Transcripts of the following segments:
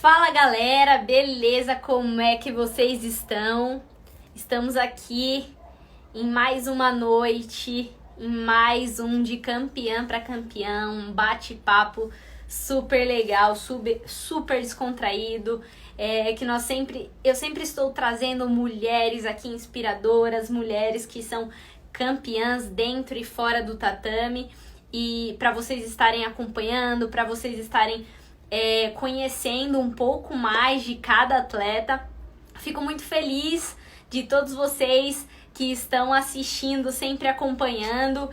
Fala galera, beleza? Como é que vocês estão? Estamos aqui em mais uma noite, em mais um de campeã para campeão, um bate-papo super legal, super descontraído. Eu sempre estou trazendo mulheres aqui inspiradoras, mulheres que são campeãs dentro e fora do tatame, e para vocês estarem acompanhando, para vocês estarem conhecendo um pouco mais de cada atleta. Fico muito feliz de todos vocês que estão assistindo, sempre acompanhando.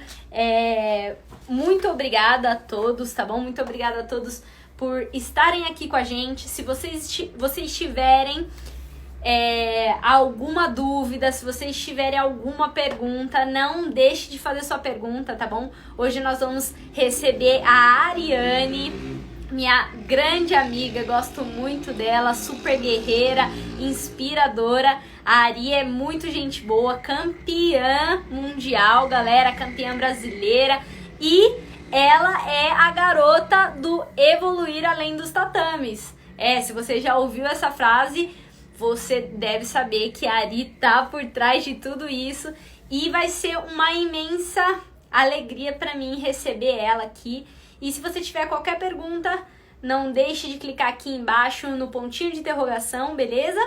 Muito obrigada a todos, tá bom? Muito obrigada a todos por estarem aqui com a gente. Se vocês tiverem alguma dúvida, se vocês tiverem alguma pergunta, não deixe de fazer sua pergunta, tá bom? Hoje nós vamos receber a Ariane, minha grande amiga, gosto muito dela, super guerreira, inspiradora. A Ari é muito gente boa, campeã mundial, galera, campeã brasileira, e ela é a garota do Evoluir Além dos Tatames. Se você já ouviu essa frase, você deve saber que a Ari tá por trás de tudo isso, e vai ser uma imensa alegria para mim receber ela aqui. E se você tiver qualquer pergunta, não deixe de clicar aqui embaixo no pontinho de interrogação, beleza?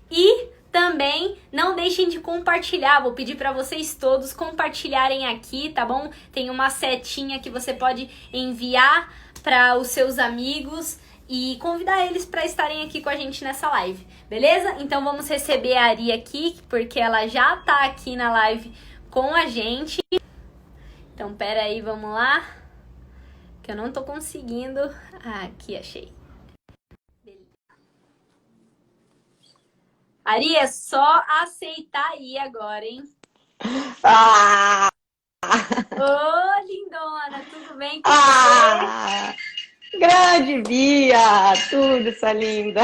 E também não deixem de compartilhar, vou pedir para vocês todos compartilharem aqui, tá bom? Tem uma setinha que você pode enviar para os seus amigos e convidar eles para estarem aqui com a gente nessa live, beleza? Então vamos receber a Ari aqui, porque ela já tá aqui na live com a gente. Então pera aí, vamos lá, que eu não tô conseguindo. Aqui, achei. Beleza. Ari, é só aceitar aí agora, hein? Ô, lindona, tudo bem com você? Grande Bia! Tudo, sua linda!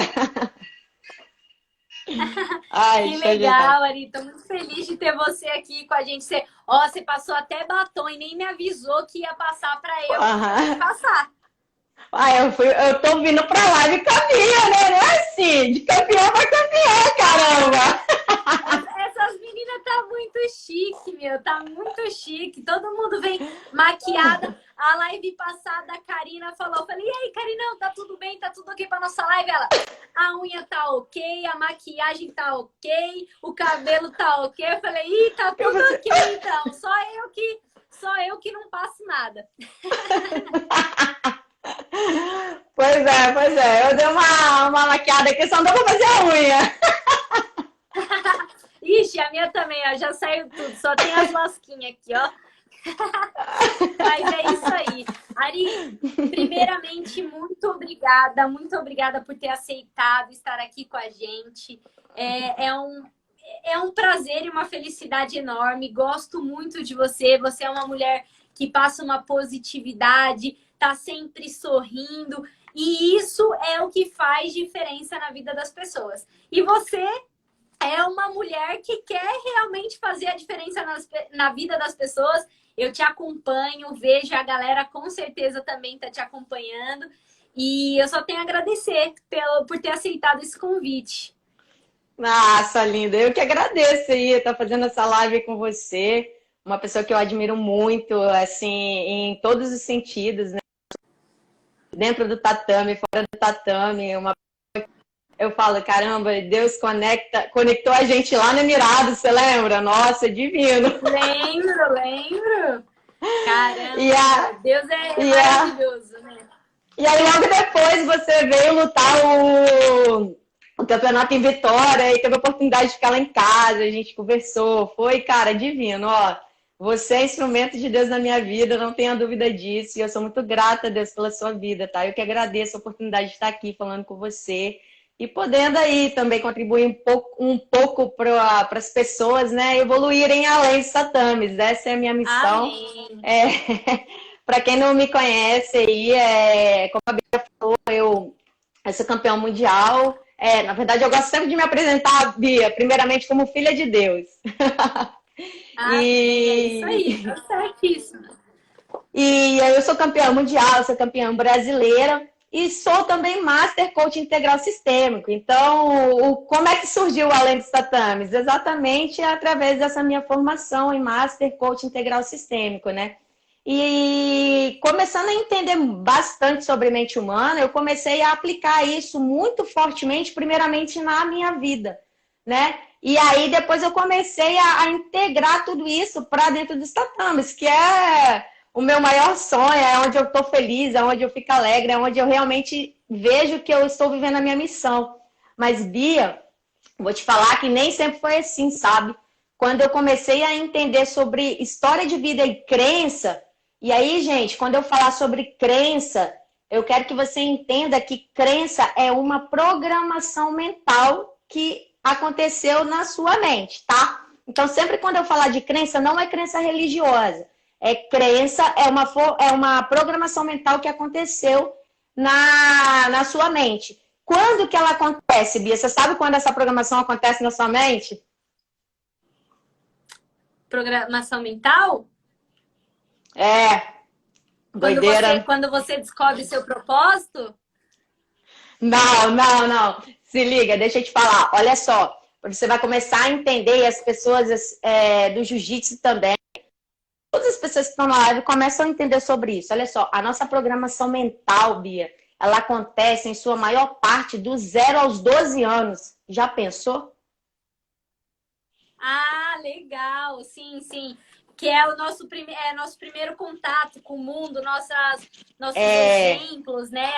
Ai, que legal, Ari. Tô muito feliz de ter você aqui com a gente. Você passou até batom e nem me avisou que ia passar pra eu passar. Eu tô vindo pra live com a Bia, né? Não é assim, de campeão pra campeão, caramba! Essas meninas tá muito chique, meu. Tá muito chique. Todo mundo vem maquiada. A live passada, a Karina falou. Eu falei, e aí, Karina, tá tudo bem? Tá tudo ok pra nossa live? Ela, a unha tá ok, a maquiagem tá ok, o cabelo tá ok. Eu falei, ih, tá tudo ok, então. Só eu que não passo nada. Pois é. Eu dei uma maquiada aqui, só não dá pra fazer a unha. Ixi, a minha também, ó, já saiu tudo. Só tem as lasquinhas aqui, ó. Mas é isso aí. Ari, primeiramente, muito obrigada por ter aceitado estar aqui com a gente. É um prazer e uma felicidade enorme. Gosto muito de você. Você é uma mulher que passa uma positividade, tá sempre sorrindo, e isso é o que faz diferença na vida das pessoas. E você é uma mulher que quer realmente fazer a diferença na vida das pessoas. Eu te acompanho, vejo a galera com certeza também tá te acompanhando, e eu só tenho a agradecer por ter aceitado esse convite. Nossa, linda, eu que agradeço aí estar fazendo essa live com você. Uma pessoa que eu admiro muito, assim, em todos os sentidos, né? Dentro do tatame, fora do tatame. Eu falo, caramba, Deus conectou a gente lá no Emirado, você lembra? Nossa, divino. Lembro. Caramba, Deus é maravilhoso, né? E aí, logo depois, você veio lutar o campeonato em Vitória e teve a oportunidade de ficar lá em casa, a gente conversou. Foi, cara, divino, ó. Você é instrumento de Deus na minha vida, não tenha dúvida disso. E eu sou muito grata a Deus pela sua vida, tá? Eu que agradeço a oportunidade de estar aqui falando com você e podendo aí também contribuir um pouco para as pessoas, né, evoluírem além dos tatames. Essa é a minha missão. Para quem não me conhece aí, como a Bia falou, eu sou campeã mundial. Na verdade, eu gosto sempre de me apresentar, Bia, primeiramente como filha de Deus. É isso aí, tá certíssimo. E eu sou campeã mundial, sou campeã brasileira. e sou também Master Coach Integral Sistêmico. Então, como é que surgiu o Além dos Tatames? Exatamente através dessa minha formação em Master Coach Integral Sistêmico, né? E começando a entender bastante sobre mente humana, eu comecei a aplicar isso muito fortemente, primeiramente na minha vida, né? E aí depois eu comecei a integrar tudo isso para dentro dos tatames, que é o meu maior sonho, é onde eu estou feliz, é onde eu fico alegre, é onde eu realmente vejo que eu estou vivendo a minha missão. Mas, Bia, vou te falar que nem sempre foi assim, sabe? Quando eu comecei a entender sobre história de vida e crença, e aí, gente, quando eu falar sobre crença, eu quero que você entenda que crença é uma programação mental que aconteceu na sua mente, tá? Então, sempre quando eu falar de crença, não é crença religiosa. É crença, é uma programação mental que aconteceu na sua mente. Quando que ela acontece, Bia? Você sabe quando essa programação acontece na sua mente? Programação mental? É, doideira. Quando você descobre seu propósito? Não. Se liga, deixa eu te falar. Olha só, você vai começar a entender, e as pessoas do jiu-jitsu também, todas as pessoas que estão na live começam a entender sobre isso. Olha só, a nossa programação mental, Bia, ela acontece em sua maior parte dos 0 aos 12 anos. Já pensou? Ah, legal. Sim. Que é o nosso primeiro contato com o mundo, nossos exemplos, né?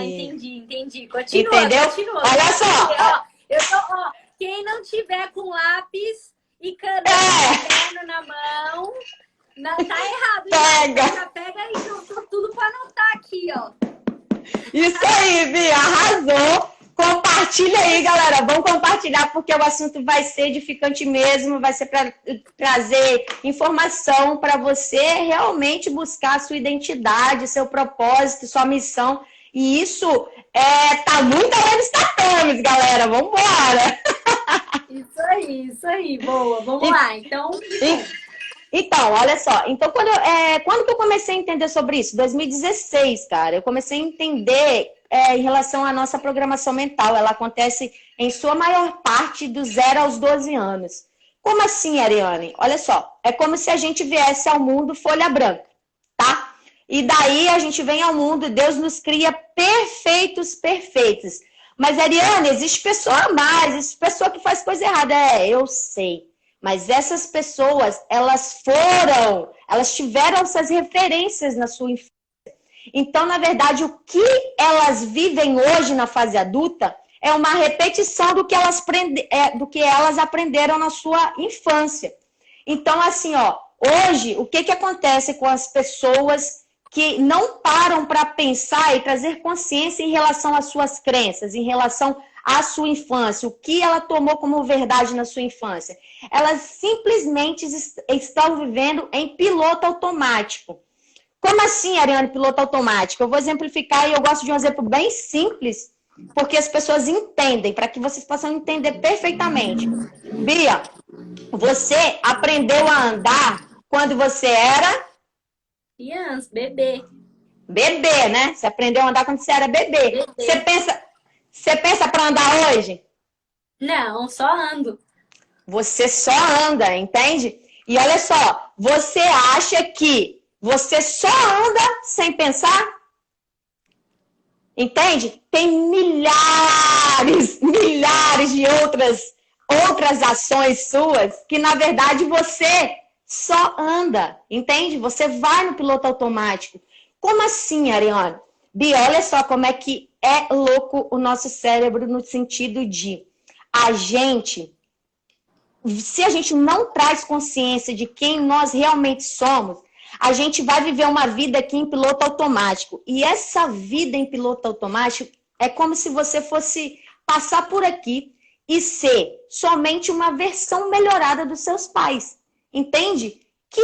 Entendi. Continua. Olha só. Quem não tiver com lápis e caderno na mão, tá errado. Já pega aí tudo para anotar aqui, ó. Isso aí, Bia, arrasou. Compartilha aí, galera. Vamos compartilhar porque o assunto vai ser edificante mesmo. Vai ser para trazer informação para você realmente buscar a sua identidade, seu propósito, sua missão. E isso tá muito além dos tatames, galera. Vamos embora. Isso aí. Boa. Vamos lá. Então, olha só. Então, quando que eu comecei a entender sobre isso? 2016, cara. Eu comecei a entender em relação à nossa programação mental. Ela acontece em sua maior parte dos 0 aos 12 anos. Como assim, Ariane? Olha só. É como se a gente viesse ao mundo folha branca, tá? E daí a gente vem ao mundo, Deus nos cria perfeitos. Mas, Ariane, existe pessoa a mais, existe pessoa que faz coisa errada. Eu sei. Mas essas pessoas, elas tiveram essas referências na sua infância. Então, na verdade, o que elas vivem hoje na fase adulta é uma repetição do que elas aprenderam na sua infância. Então, assim, hoje, o que acontece com as pessoas que não param para pensar e trazer consciência em relação às suas crenças, em relação à sua infância, o que ela tomou como verdade na sua infância? Elas simplesmente estão vivendo em piloto automático. Como assim, Ariane, piloto automático? Eu vou exemplificar e eu gosto de um exemplo bem simples, porque as pessoas entendem, para que vocês possam entender perfeitamente. Bia, você aprendeu a andar quando você era? Criança, bebê. Bebê, né? Você aprendeu a andar quando você era bebê. Você pensa para andar hoje? Não, só ando. Você só anda, entende? E olha só, você acha que você só anda sem pensar? Entende? Tem milhares de outras ações suas que, na verdade, você só anda, entende? Você vai no piloto automático. Como assim, Ariane? Bia, olha só como é que é louco o nosso cérebro no sentido de se a gente não traz consciência de quem nós realmente somos, a gente vai viver uma vida aqui em piloto automático. E essa vida em piloto automático é como se você fosse passar por aqui e ser somente uma versão melhorada dos seus pais. Entende? Que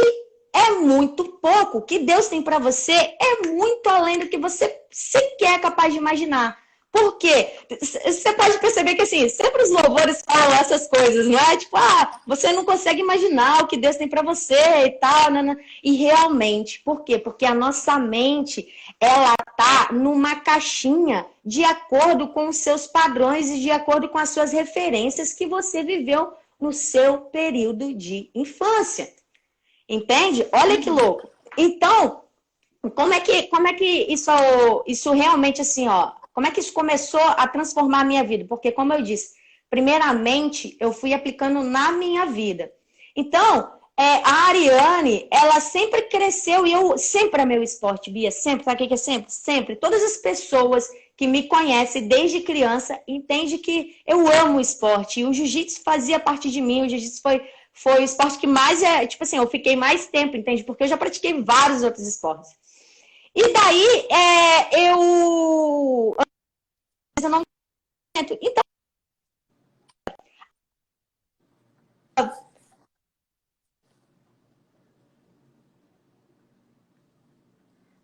é muito pouco. O que Deus tem para você é muito além do que você sequer é capaz de imaginar. Por quê? Você pode perceber que, assim, sempre os louvores falam essas coisas, não é? Tipo, você não consegue imaginar o que Deus tem para você e tal, né? E realmente, por quê? Porque a nossa mente, ela tá numa caixinha de acordo com os seus padrões e de acordo com as suas referências que você viveu no seu período de infância. Entende? Olha que louco. Então, como é que isso realmente, assim, ó, como é que isso começou a transformar a minha vida? Porque, como eu disse, primeiramente, eu fui aplicando na minha vida. Então, a Ariane, ela sempre cresceu e eu sempre amei o esporte, Bia, sempre, sabe o que é sempre? Sempre. Todas as pessoas que me conhecem desde criança entendem que eu amo o esporte. E o jiu-jitsu fazia parte de mim, o jiu-jitsu foi o esporte que mais, tipo assim, eu fiquei mais tempo, entende? Porque eu já pratiquei vários outros esportes. E daí, eu não. Então,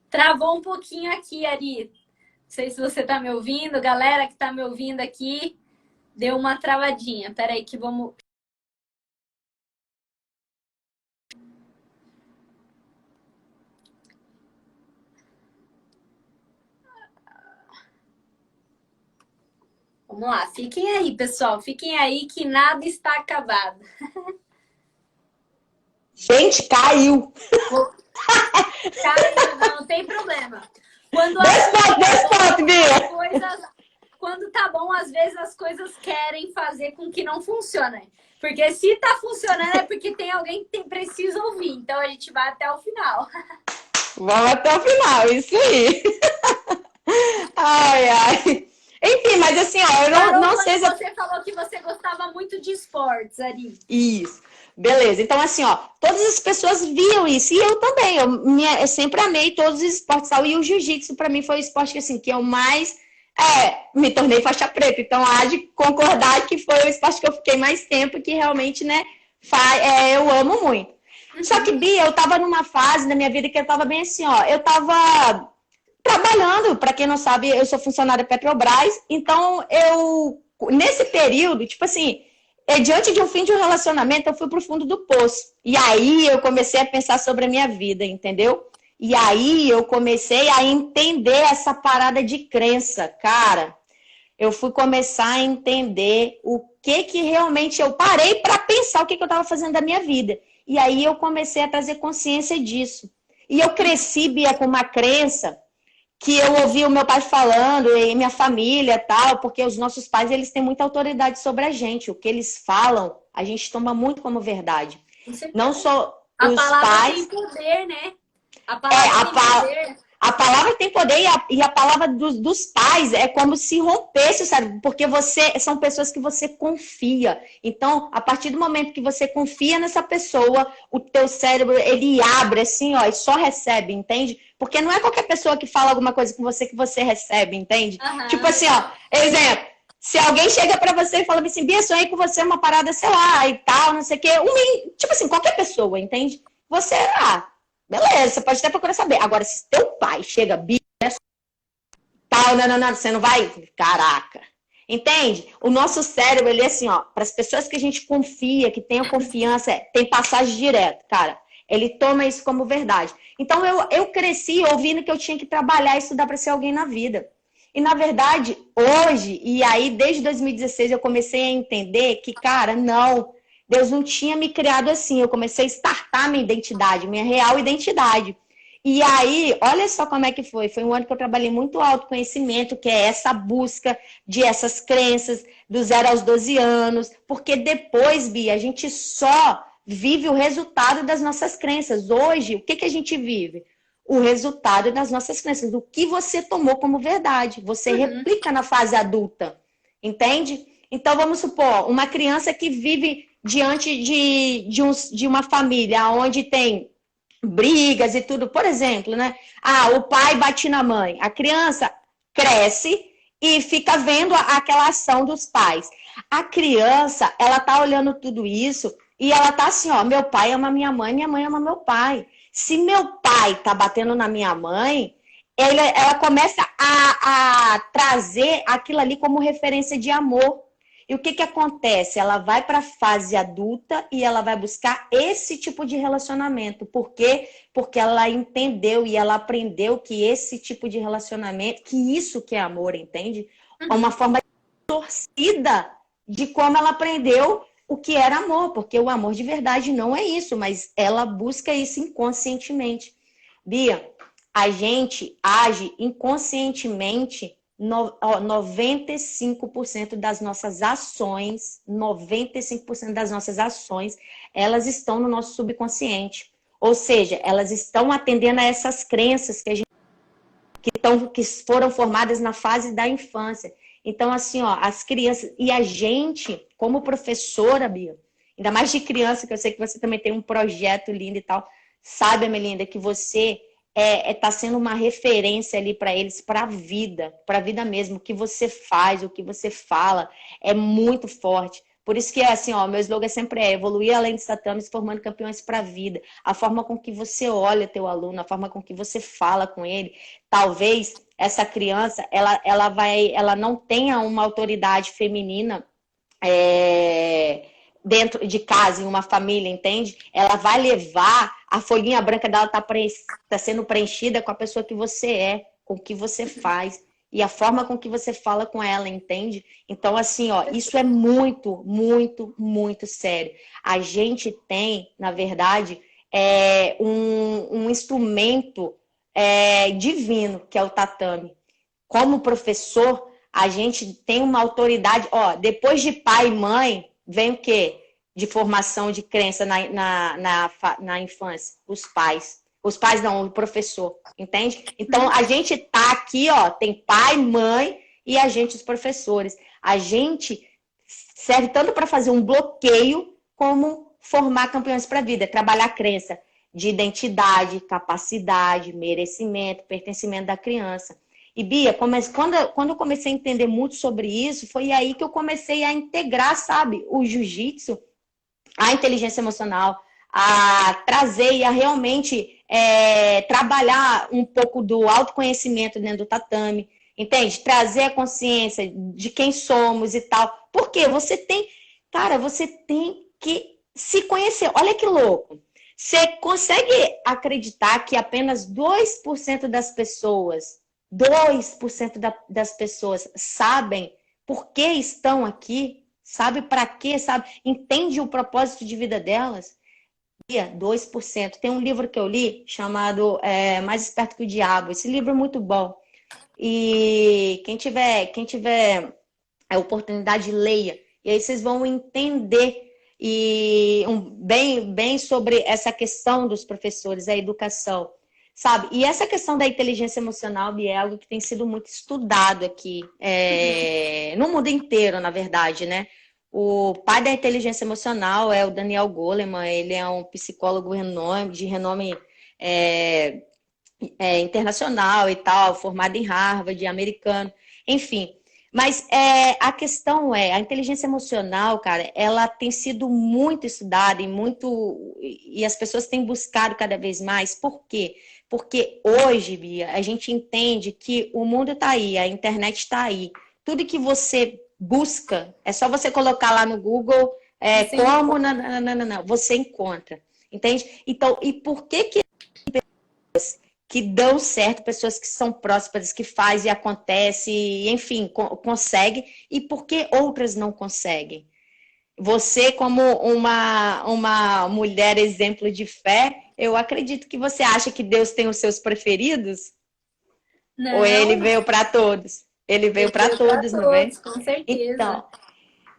Travou um pouquinho aqui, Ari. Não sei se você tá me ouvindo, galera que tá me ouvindo aqui, deu uma travadinha. Peraí que vamos... Vamos lá, fiquem aí, pessoal. Fiquem aí que nada está acabado. gente, caiu. Caiu, não tem problema. Quando Desponto, Bia. Quando tá bom, às vezes as coisas querem fazer com que não funcione. Porque se tá funcionando é porque tem alguém que precisa ouvir. Então a gente vai até o final. Vamos até o final, isso aí. Ai, ai. Enfim, mas assim, ó, eu não sei se... Você falou que você gostava muito de esportes, Ari. Isso. Beleza. Então, assim, ó, todas as pessoas viam isso. E eu também. Eu sempre amei todos os esportes. E o jiu-jitsu, pra mim, foi o esporte que, assim, que eu mais... me tornei faixa preta. Então, há de concordar que foi o esporte que eu fiquei mais tempo, que realmente, né, eu amo muito. Só que, Bia, eu tava numa fase da minha vida que eu tava bem assim, ó. Eu tava trabalhando, para quem não sabe, eu sou funcionária Petrobras, então nesse período, tipo assim, diante de um fim de um relacionamento, eu fui pro fundo do poço. E aí eu comecei a pensar sobre a minha vida, entendeu? E aí eu comecei a entender essa parada de crença, cara. Eu fui começar a entender o que realmente eu parei para pensar o que eu estava fazendo da minha vida. E aí eu comecei a trazer consciência disso. E eu cresci, Bia, com uma crença que eu ouvi o meu pai falando e minha família tal, porque os nossos pais, eles têm muita autoridade sobre a gente. O que eles falam, a gente toma muito como verdade. Não só os pais... A palavra tem poder, né? A palavra tem poder. A palavra tem poder e a palavra dos pais é como se rompesse, sabe? Porque são pessoas que você confia. Então, a partir do momento que você confia nessa pessoa, o teu cérebro, ele abre assim, ó, e só recebe, entende? Porque não é qualquer pessoa que fala alguma coisa com você que você recebe, entende? Uhum. Tipo assim, ó, exemplo, se alguém chega pra você e fala assim, Bia, sonhei com você uma parada, sei lá, e tal, não sei o quê. Tipo assim, qualquer pessoa, entende? Você, beleza, você pode até procurar saber. Agora, se teu pai chega, Bia, tal, não, você não vai? Caraca. Entende? O nosso cérebro, ele é assim, ó, para as pessoas que a gente confia, que tem a confiança, tem passagem direta, cara. Ele toma isso como verdade. Então, eu cresci ouvindo que eu tinha que trabalhar e estudar para ser alguém na vida. E, na verdade, hoje, e aí desde 2016, eu comecei a entender que, cara, não, Deus não tinha me criado assim. Eu comecei a startar minha identidade, minha real identidade. E aí, olha só como é que foi. Foi um ano que eu trabalhei muito autoconhecimento, que é essa busca de essas crenças, do 0 aos 12 anos. Porque depois, Bia, a gente só vive o resultado das nossas crenças. Hoje, o que a gente vive? O resultado das nossas crenças. O que você tomou como verdade. Você replica na fase adulta. Entende? Então, vamos supor, uma criança que vive diante de uma família onde tem brigas e tudo, por exemplo, né? O pai bate na mãe. A criança cresce e fica vendo aquela ação dos pais. A criança, ela tá olhando tudo isso e ela tá assim, ó, meu pai ama minha mãe ama meu pai. Se meu pai tá batendo na minha mãe, ela começa a trazer aquilo ali como referência de amor. E o que que acontece? Ela vai para a fase adulta e ela vai buscar esse tipo de relacionamento. Por quê? Porque ela entendeu e ela aprendeu que esse tipo de relacionamento, que isso que é amor, entende? É uma forma torcida de como ela aprendeu o que era amor, porque o amor de verdade não é isso, mas ela busca isso inconscientemente. Bia, a gente age inconscientemente 95% das nossas ações, 95% das nossas ações, elas estão no nosso subconsciente. Ou seja, elas estão atendendo a essas crenças que foram formadas na fase da infância. Então, assim, ó, as crianças e a gente, como professora, Bia, ainda mais de criança, que eu sei que você também tem um projeto lindo e tal, sabe, Melinda, que você tá sendo uma referência ali para eles, para a vida mesmo. O que você faz, o que você fala é muito forte. Por isso que é assim, ó, meu slogan sempre é evoluir além dos tatames, formando campeões para a vida. A forma com que você olha teu aluno, a forma com que você fala com ele, talvez essa criança, ela não tenha uma autoridade feminina dentro de casa, em uma família, entende? Ela vai levar, a folhinha branca dela tá sendo preenchida com a pessoa que você é, com o que você faz e a forma com que você fala com ela, entende? Então, assim, ó, isso é muito, muito, muito sério. A gente tem, na verdade, um instrumento divino, que é o tatame. Como professor, a gente tem uma autoridade, ó, depois de pai e mãe, vem o quê? De formação de crença na infância? Os pais. Os pais não, o professor, entende? Então, a gente tá aqui, ó, tem pai, mãe e a gente, os professores. A gente serve tanto para fazer um bloqueio, como formar campeões para a vida, trabalhar a crença de identidade, capacidade, merecimento, pertencimento da criança. E, Bia, quando eu comecei a entender muito sobre isso, foi aí que eu comecei a integrar, sabe, o jiu-jitsu, a inteligência emocional, a trazer e a realmente trabalhar um pouco do autoconhecimento dentro do tatame, entende? Trazer a consciência de quem somos e tal. Porque você tem que se conhecer. Olha que louco. Você consegue acreditar que apenas 2% das pessoas 2% das pessoas sabem por que estão aqui, sabe para quê, sabe? Entende o propósito de vida delas? 2%. Tem um livro que eu li chamado Mais Esperto que o Diabo. Esse livro é muito bom. E quem tiver a oportunidade, leia. E aí vocês vão entender bem sobre essa questão dos professores, a educação. Sabe? E essa questão da inteligência emocional, Bia, é algo que tem sido muito estudado aqui, no mundo inteiro, na verdade, né? O pai da inteligência emocional é o Daniel Goleman, ele é um psicólogo de renome internacional e tal, formado em Harvard, americano, enfim. Mas a questão a inteligência emocional, cara, ela tem sido muito estudada e as pessoas têm buscado cada vez mais. Por quê? Porque hoje, Bia, a gente entende que o mundo está aí, a internet está aí. Tudo que você busca, é só você colocar lá no Google você encontra. Entende? Então, e por que pessoas que dão certo, pessoas que são prósperas, que fazem e acontece, enfim, conseguem, e por que outras não conseguem? Você, como uma mulher exemplo de fé, eu acredito que você acha que Deus tem os seus preferidos? Não. Ou ele veio para todos? Ele veio para todos, não é? Com certeza.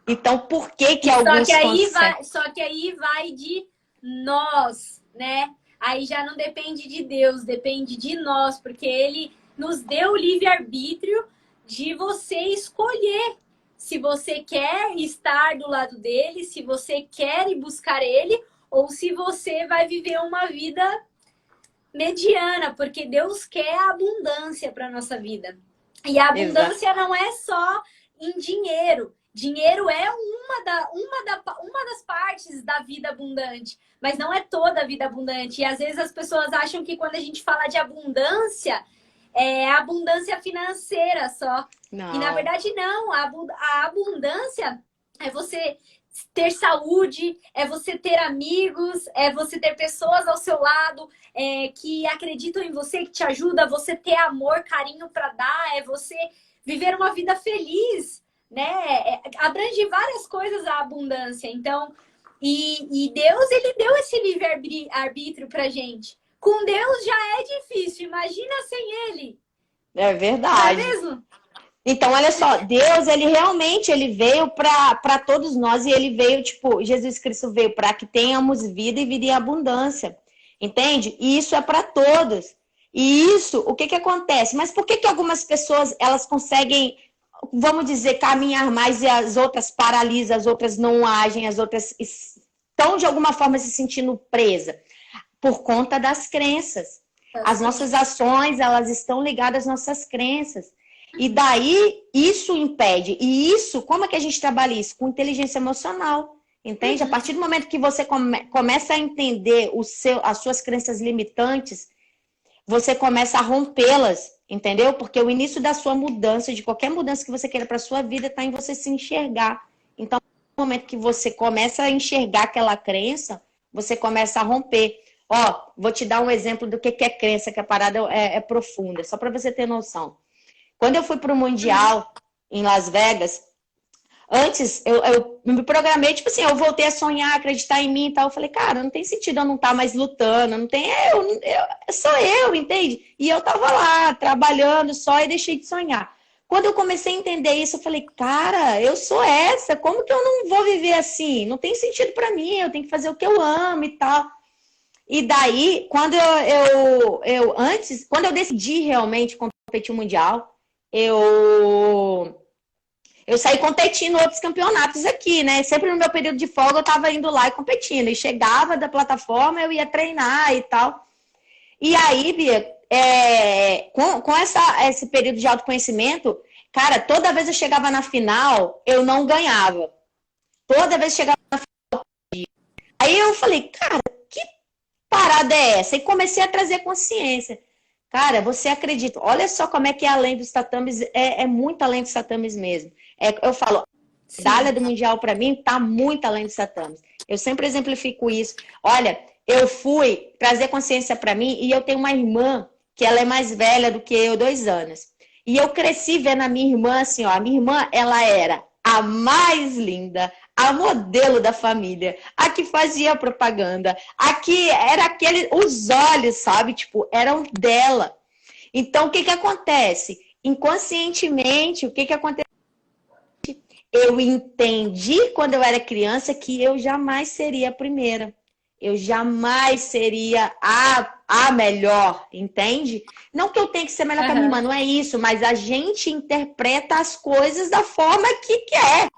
Então por que alguns conseguem? Só que aí vai de nós, né? Aí já não depende de Deus, depende de nós, porque ele nos deu o livre-arbítrio de você escolher se você quer estar do lado dele, se você quer ir buscar ele, ou se você vai viver uma vida mediana, porque Deus quer a abundância para nossa vida. E a abundância não é só em dinheiro. Dinheiro é uma das partes da vida abundante, mas não é toda a vida abundante. E às vezes as pessoas acham que quando a gente fala de abundância, é abundância financeira só. Não. E na verdade não, a abundância é você ter saúde, é você ter amigos, é você ter pessoas ao seu lado que acreditam em você, que te ajudam, você ter amor, carinho para dar, é você viver uma vida feliz, né? Abrange várias coisas a abundância. Então, e Deus, ele deu esse livre-arbítrio pra gente. Com Deus já é difícil, imagina sem ele. É Não é verdade. mesmo? Então, olha só, Deus, ele realmente ele veio para todos nós e ele veio, tipo, Jesus Cristo veio para que tenhamos vida e vida em abundância. Entende? E isso é para todos. E isso, o que que acontece? Mas por que que algumas pessoas, elas conseguem, vamos dizer, caminhar mais e as outras paralisam, as outras não agem, as outras estão de alguma forma se sentindo presas? Por conta das crenças. As nossas ações, elas estão ligadas às nossas crenças. E daí, isso impede. E isso, como é que a gente trabalha isso? Com inteligência emocional, entende? A partir do momento que você começa a entender as suas crenças limitantes, você começa a rompê-las, entendeu? Porque o início da sua mudança, de qualquer mudança que você queira para a sua vida, está em você se enxergar. Então, no momento que você começa a enxergar aquela crença, você começa a romper. Ó, vou te dar um exemplo do que é crença, que a parada é profunda, só para você ter noção. Quando eu fui para o Mundial em Las Vegas, antes eu me programei, tipo assim, eu voltei a sonhar, acreditar em mim e tal. Eu falei, cara, não tem sentido eu não estar mais lutando, não tem, sou eu, entende? E eu tava lá, trabalhando só e deixei de sonhar. Quando eu comecei a entender isso, eu falei, cara, eu sou essa, como que eu não vou viver assim? Não tem sentido para mim, eu tenho que fazer o que eu amo e tal. E daí, quando quando eu decidi realmente competir o Mundial, eu saí competindo em outros campeonatos aqui, né? Sempre no meu período de folga eu tava indo lá e competindo. E chegava da plataforma, eu ia treinar e tal. E aí, Bia, com esse período de autoconhecimento, cara, toda vez eu chegava na final, eu não ganhava. Toda vez que chegava na final, eu perdia. Aí eu falei, cara, que parada é essa? E comecei a trazer consciência. Cara, você acredita? Olha só como é que é além dos tatames, é muito além dos tatames mesmo. Eu falo, a medalha do Mundial para mim tá muito além dos tatames. Eu sempre exemplifico isso. Olha, eu fui trazer consciência para mim e eu tenho uma irmã que ela é mais velha do que eu, 2 anos. E eu cresci vendo a minha irmã assim, ó. A minha irmã, ela era a mais linda, a modelo da família, a que fazia propaganda, a que era os olhos, sabe? Tipo, eram dela. Então, o que que acontece? Inconscientemente, o que que acontece? Eu entendi quando eu era criança que eu jamais seria a primeira. Eu jamais seria a melhor, entende? Não que eu tenha que ser melhor que a minha irmã, não é isso, mas a gente interpreta as coisas da forma que quer.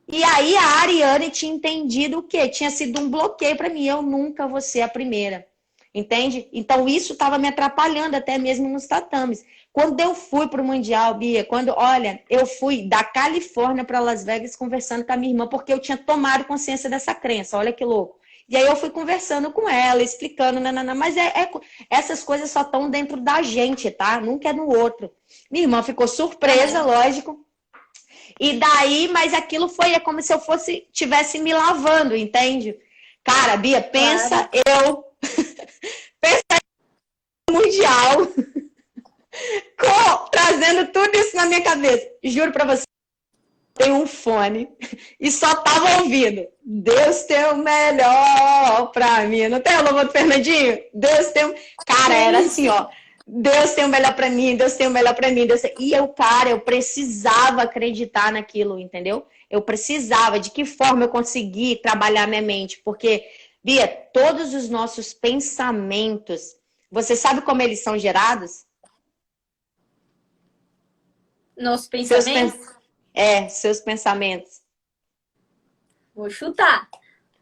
E aí a Ariane tinha entendido o quê? Tinha sido um bloqueio para mim. Eu nunca vou ser a primeira. Entende? Então isso estava me atrapalhando até mesmo nos tatames. Quando eu fui para o Mundial, Bia, olha, eu fui da Califórnia para Las Vegas conversando com a minha irmã, porque eu tinha tomado consciência dessa crença. Olha que louco. E aí eu fui conversando com ela, explicando, nanana, mas essas coisas só estão dentro da gente, tá? Nunca é no outro. Minha irmã ficou surpresa, lógico. E daí, mas aquilo é como se eu tivesse me lavando, entende? Cara, Bia, pensa pensa no Mundial, trazendo tudo isso na minha cabeça. Juro pra você, tem um fone e só tava ouvindo. Deus tem o melhor pra mim. Não tem o louvor do Fernandinho? Deus tem o... Cara, era assim, ó. Deus tem o melhor pra mim, Deus tem o melhor pra mim. E eu precisava acreditar naquilo, entendeu? Eu precisava. De que forma eu consegui trabalhar minha mente? Porque, Bia, todos os nossos pensamentos, você sabe como eles são gerados? Nossos pensamentos? Seus pensamentos. Vou chutar.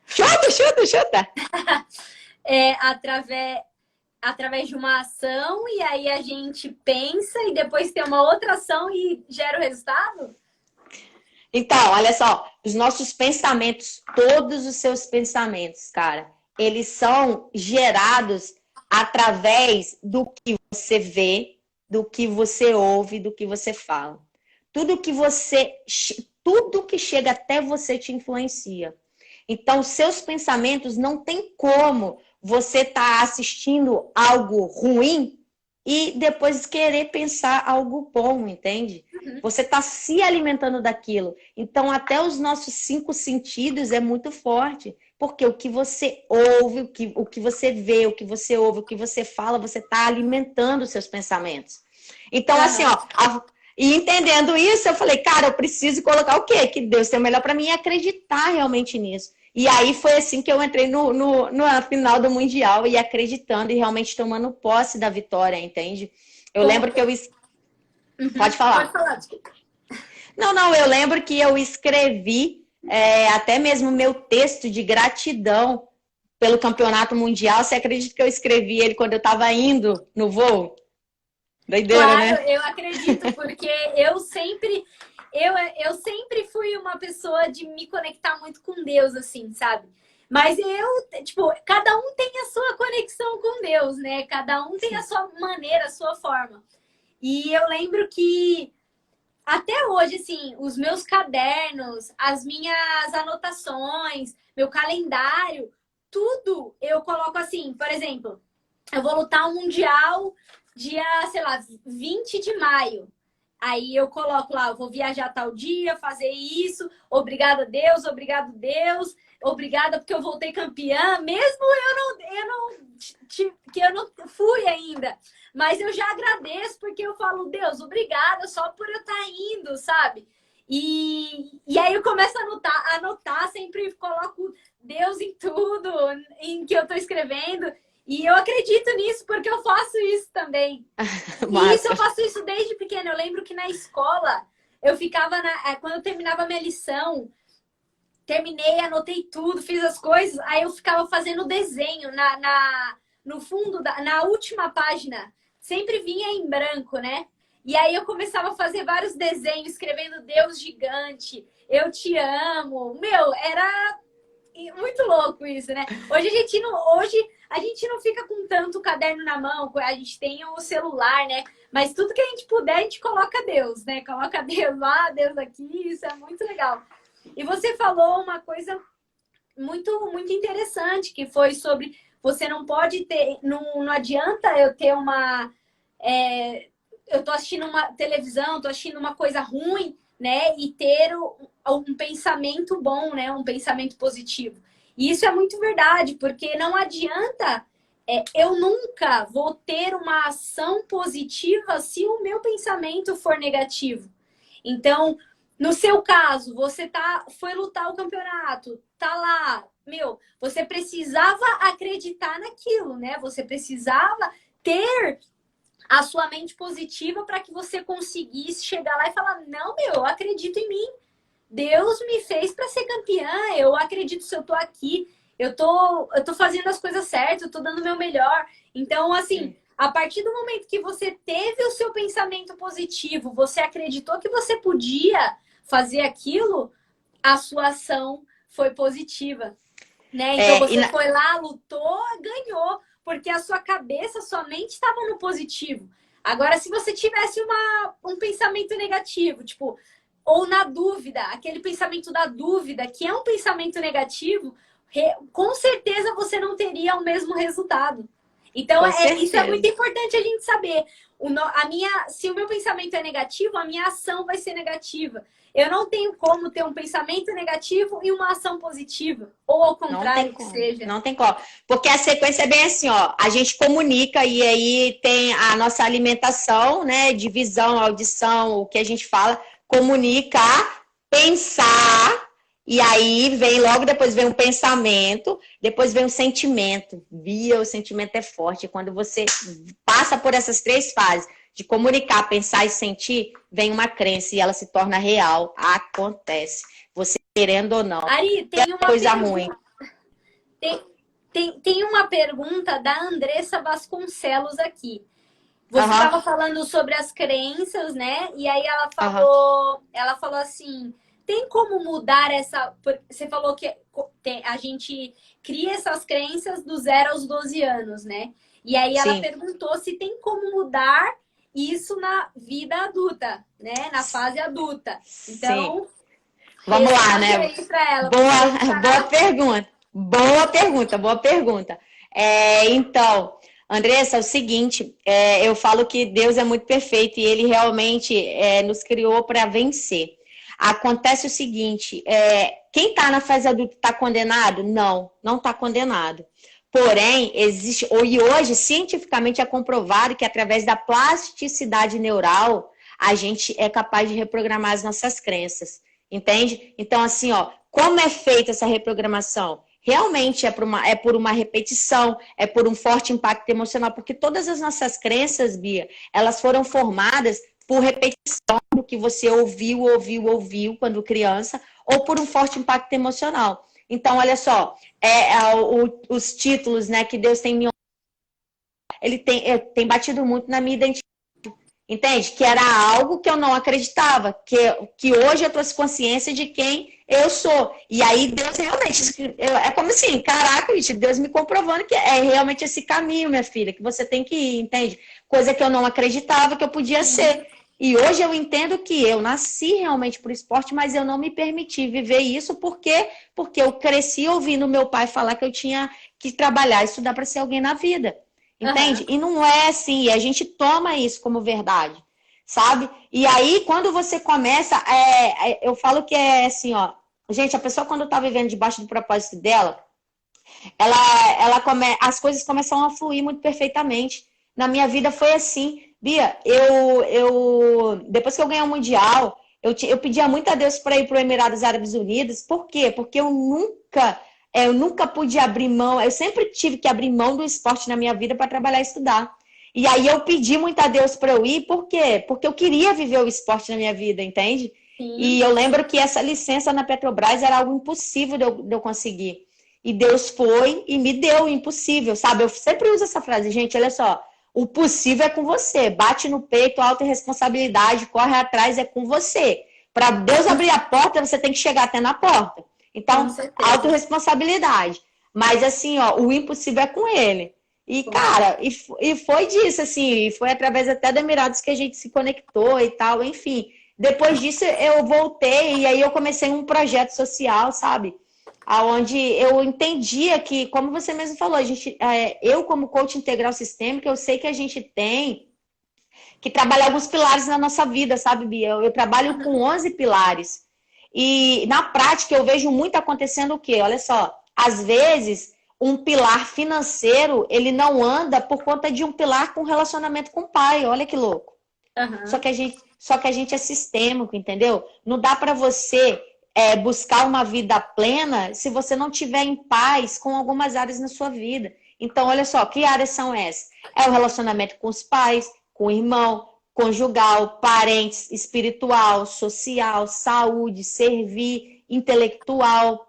Chuta. Através de uma ação, e aí a gente pensa e depois tem uma outra ação e gera o resultado? Então, olha só, os nossos pensamentos, todos os seus pensamentos, cara, eles são gerados através do que você vê, do que você ouve, do que você fala. Tudo que chega até você te influencia. Então, seus pensamentos não tem como você estar assistindo algo ruim e depois querer pensar algo bom, entende? Você está se alimentando daquilo. Então, até os nossos 5 sentidos é muito forte. Porque o que você ouve, o que você vê, o que você ouve, o que você fala, você está alimentando os seus pensamentos. Então, assim, ó, e entendendo isso, eu falei, cara, eu preciso colocar o quê? Que Deus tem o melhor para mim e acreditar realmente nisso. E aí foi assim que eu entrei no final do Mundial e acreditando e realmente tomando posse da vitória, entende? Eu lembro que eu... Pode falar. Pode falar, desculpa. Não, eu lembro que eu escrevi até mesmo meu texto de gratidão pelo campeonato mundial. Você acredita que eu escrevi ele quando eu estava indo no voo? Doideira, claro, né? eu acredito, porque eu sempre fui uma pessoa de me conectar muito com Deus, assim, sabe? Mas tipo, cada um tem a sua conexão com Deus, né? Cada um tem a sua maneira, a sua forma. E eu lembro que até hoje, assim, os meus cadernos, as minhas anotações, meu calendário, tudo eu coloco assim, por exemplo, eu vou lutar um mundial dia, sei lá, 20 de maio. Aí eu coloco lá, eu vou viajar tal dia, fazer isso, obrigada Deus, obrigada porque eu voltei campeã, mesmo que eu não fui ainda. Mas eu já agradeço porque eu falo, Deus, obrigada só por eu estar indo, sabe? E aí eu começo a anotar, sempre coloco Deus em tudo, em que eu tô esquecendo. E eu acredito nisso, porque eu faço isso também. E isso eu faço isso desde pequena. Eu lembro que na escola, eu ficava, quando eu terminava a minha lição, terminei, anotei tudo, fiz as coisas, aí eu ficava fazendo desenho no fundo, na última página. Sempre vinha em branco, né? E aí eu começava a fazer vários desenhos, escrevendo Deus gigante, eu te amo. Meu, era muito louco isso, né? Hoje a gente não fica com tanto caderno na mão, a gente tem o celular, né? Mas tudo que a gente puder, a gente coloca Deus, né? Coloca Deus lá, Deus aqui, isso é muito legal. E você falou uma coisa muito, muito interessante, que foi sobre você não pode ter, não adianta eu ter eu tô assistindo uma televisão, tô assistindo uma coisa ruim, né? E ter um pensamento bom, né? Um pensamento positivo. E isso é muito verdade, porque não adianta eu nunca vou ter uma ação positiva se o meu pensamento for negativo. Então, no seu caso, você foi lutar o campeonato, tá lá, você precisava acreditar naquilo, né? Você precisava ter a sua mente positiva para que você conseguisse chegar lá e falar, não, eu acredito em mim. Deus me fez para ser campeã, eu acredito se eu tô aqui, eu tô fazendo as coisas certas, eu tô dando o meu melhor. Então, assim, a partir do momento que você teve o seu pensamento positivo, você acreditou que você podia fazer aquilo, a sua ação foi positiva, né? Então você foi lá, lutou, ganhou, porque a sua cabeça, a sua mente estava no positivo. Agora, se você tivesse um pensamento negativo, tipo, ou na dúvida, aquele pensamento da dúvida, que é um pensamento negativo, com certeza você não teria o mesmo resultado. Então, isso é muito importante a gente saber. Se o meu pensamento é negativo, a minha ação vai ser negativa. Eu não tenho como ter um pensamento negativo e uma ação positiva. Ou ao contrário, que seja. Não tem como. Porque a sequência é bem assim, ó. A gente comunica e aí tem a nossa alimentação, né? De visão, audição, o que a gente fala. Comunicar, pensar, e aí logo depois vem um pensamento, depois vem um sentimento. O sentimento é forte. Quando você passa por essas 3 fases, de comunicar, pensar e sentir, vem uma crença e ela se torna real. Acontece. Você querendo ou não. Ari, tem uma coisa ruim. Tem uma pergunta da Andressa Vasconcelos aqui. Você estava falando sobre as crenças, né? E aí ela falou assim, tem como mudar essa... Você falou que a gente cria essas crenças do 0 aos 12 anos, né? E aí ela perguntou se tem como mudar isso na vida adulta, né? Na fase adulta. Sim. Então, Vamos lá, responde né? aí pra ela. Boa pergunta. Boa pergunta, boa pergunta. Então, Andressa, é o seguinte, eu falo que Deus é muito perfeito e Ele realmente nos criou para vencer. Acontece o seguinte, quem está na fase adulta está condenado? Não, não está condenado. Porém, existe, e hoje, cientificamente é comprovado que através da plasticidade neural, a gente é capaz de reprogramar as nossas crenças. Entende? Então, assim, ó, como é feita essa reprogramação? Realmente por uma repetição, é por um forte impacto emocional, porque todas as nossas crenças, Bia, elas foram formadas por repetição do que você ouviu quando criança, ou por um forte impacto emocional. Então, olha só, os títulos, né, que Deus tem me ele tem batido muito na minha identidade. Entende? Que era algo que eu não acreditava, que hoje eu trouxe consciência de quem eu sou. E aí Deus realmente, é como assim, caraca, bicho, Deus me comprovando que é realmente esse caminho, minha filha, que você tem que ir, entende? Coisa que eu não acreditava que eu podia ser. E hoje eu entendo que eu nasci realmente para o esporte, mas eu não me permiti viver isso porque eu cresci ouvindo meu pai falar que eu tinha que trabalhar e estudar para ser alguém na vida. Entende? Aham. E não é assim, a gente toma isso como verdade, sabe? E aí, quando você começa, eu falo que é assim, ó, gente, a pessoa quando tá vivendo debaixo do propósito dela, as coisas começam a fluir muito perfeitamente. Na minha vida foi assim. Bia, depois que eu ganhei o Mundial, eu pedia muito a Deus para ir para os Emirados Árabes Unidos. Por quê? Porque eu nunca pude abrir mão, eu sempre tive que abrir mão do esporte na minha vida para trabalhar e estudar. E aí eu pedi muito a Deus para eu ir, por quê? Porque eu queria viver o esporte na minha vida, entende? E Sim. eu lembro que essa licença na Petrobras era algo impossível de eu conseguir. E Deus foi e me deu o impossível, sabe? Eu sempre uso essa frase, gente, olha só. O possível é com você. Bate no peito, alta responsabilidade, corre atrás, é com você. Para Deus abrir a porta, você tem que chegar até na porta. Com Então, certeza. autorresponsabilidade. Mas, assim, ó, o impossível é com ele. E, Com certeza. cara, e foi disso, assim, e foi através até da Emirados que a gente se conectou e tal, enfim. Depois disso, eu voltei e aí eu comecei um projeto social, sabe? Aonde eu entendia que, como você mesmo falou, eu como coach integral sistêmico, eu sei que a gente tem que trabalhar alguns pilares na nossa vida, sabe, Bia? Eu trabalho com 11 pilares. E na prática eu vejo muito acontecendo o quê? Olha só, às vezes um pilar financeiro, ele não anda por conta de um pilar com relacionamento com o pai. Olha que louco. Aham. Só que a gente é sistêmico, entendeu? Não dá para você buscar uma vida plena se você não tiver em paz com algumas áreas na sua vida. Então, olha só, que áreas são essas? É o relacionamento com os pais, com o irmão, conjugal, parentes, espiritual, social, saúde, servir, intelectual,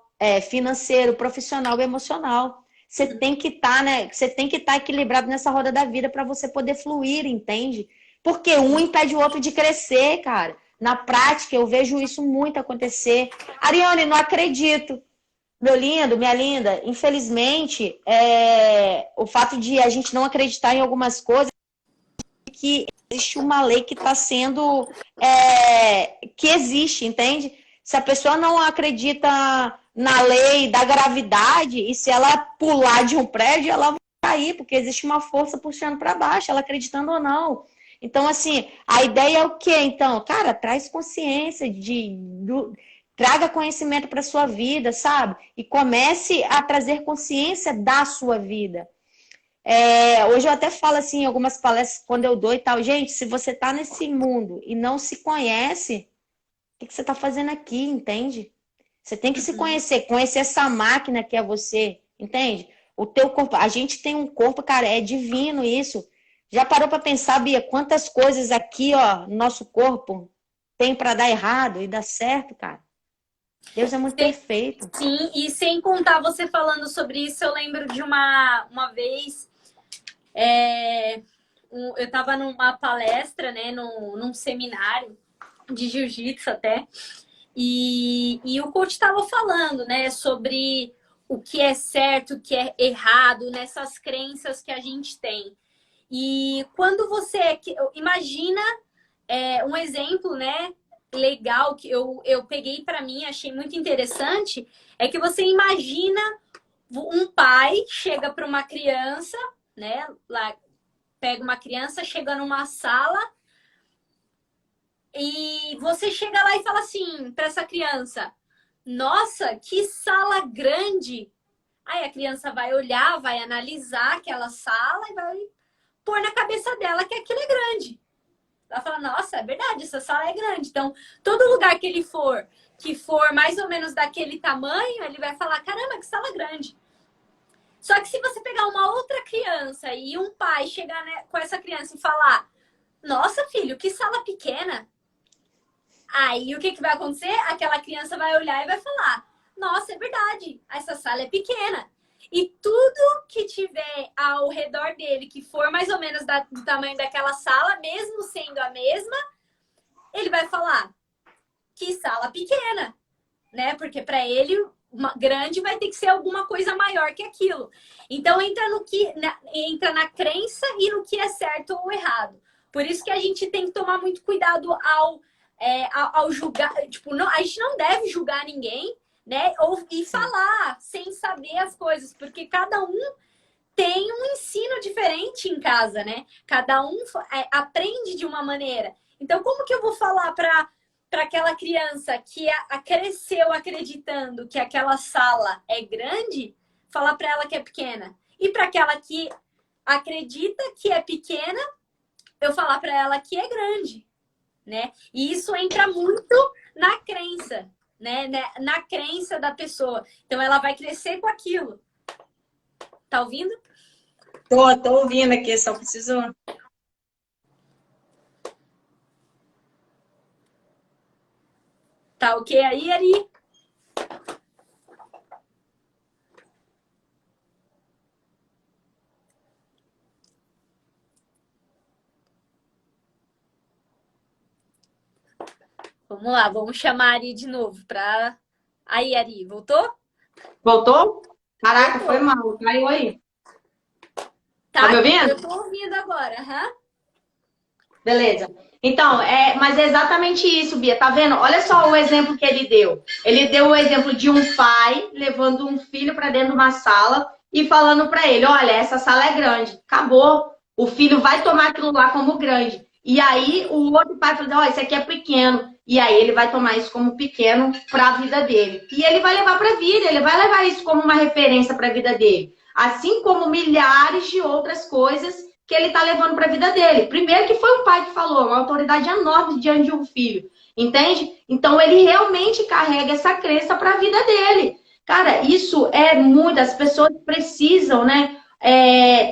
financeiro, profissional e emocional. Você tem que estar, né? Você tem que estar equilibrado nessa roda da vida para você poder fluir, entende? Porque um impede o outro de crescer, cara. Na prática, eu vejo isso muito acontecer. Ariane, não acredito. Meu lindo, minha linda, infelizmente, o fato de a gente não acreditar em algumas coisas é que existe uma lei que está sendo... que existe, entende? Se a pessoa não acredita na lei da gravidade, e se ela pular de um prédio, ela vai cair, porque existe uma força puxando para baixo, ela acreditando ou não. Então, assim, a ideia é o quê, então? Cara, traz consciência traga conhecimento para sua vida, sabe? E comece a trazer consciência da sua vida. Hoje eu até falo assim, em algumas palestras, quando eu dou e tal, gente, se você tá nesse mundo e não se conhece, o que você tá fazendo aqui, entende? Você tem que se Uhum. conhecer essa máquina que é você, entende? O teu corpo, a gente tem um corpo, cara, é divino isso. Já parou para pensar, Bia, quantas coisas aqui, ó, no nosso corpo tem para dar errado e dar certo, cara? Deus é muito perfeito. Sim, e sem contar você falando sobre isso, eu lembro de uma vez, eu estava numa palestra, né, num seminário de jiu-jitsu até, e o coach estava falando, né, sobre o que é certo, o que é errado, nessas crenças que a gente tem. E quando você... Imagina um exemplo, né? Legal que eu peguei para mim, achei muito interessante, é que você imagina um pai chega para uma criança, né? Lá, pega uma criança, chega numa sala e você chega lá e fala assim para essa criança: nossa, que sala grande! Aí a criança vai olhar, vai analisar aquela sala e vai pôr na cabeça dela que aquilo é grande. Ela fala: nossa, é verdade, essa sala é grande. Então, todo lugar que ele for, que for mais ou menos daquele tamanho, ele vai falar: caramba, que sala grande. Só que se você pegar uma outra criança e um pai chegar, né, com essa criança e falar: nossa, filho, que sala pequena. Aí o que vai acontecer? Aquela criança vai olhar e vai falar: nossa, é verdade, essa sala é pequena. E tudo que tiver ao redor dele, que for mais ou menos do tamanho daquela sala, mesmo sendo a mesma, ele vai falar: que sala pequena, né? Porque para ele, uma grande vai ter que ser alguma coisa maior que aquilo. Então entra na crença e no que é certo ou errado. Por isso que a gente tem que tomar muito cuidado ao julgar. Tipo, não, a gente não deve julgar ninguém, né? E falar sem saber as coisas, porque cada um tem um ensino diferente em casa, né? Cada um aprende de uma maneira. Então, como que eu vou falar para aquela criança que cresceu acreditando que aquela sala é grande, falar para ela que é pequena? E para aquela que acredita que é pequena, eu falar para ela que é grande, né? E isso entra muito na crença, né? Na crença da pessoa. Então, ela vai crescer com aquilo. Tá ouvindo? Tô ouvindo aqui, só preciso... Tá ok aí, Ari? Vamos lá, vamos chamar a Ari de novo pra... Aí, Ari, voltou? Voltou? Caraca, foi mal. Caiu aí. Tá me ouvindo? Eu tô ouvindo agora, Beleza. Então, mas é exatamente isso, Bia. Tá vendo? Olha só o exemplo que ele deu. Ele deu o exemplo de um pai levando um filho para dentro de uma sala e falando para ele: olha, essa sala é grande. Acabou. O filho vai tomar aquilo lá como grande. E aí o outro pai falou: ó, esse aqui é pequeno. E aí ele vai tomar isso como pequeno para a vida dele. E ele vai levar para a vida, ele vai levar isso como uma referência para a vida dele. Assim como milhares de outras coisas que ele está levando para a vida dele. Primeiro que foi um pai que falou, uma autoridade enorme diante de um filho, entende? Então ele realmente carrega essa crença para a vida dele. Cara, isso é muito, as pessoas precisam, né,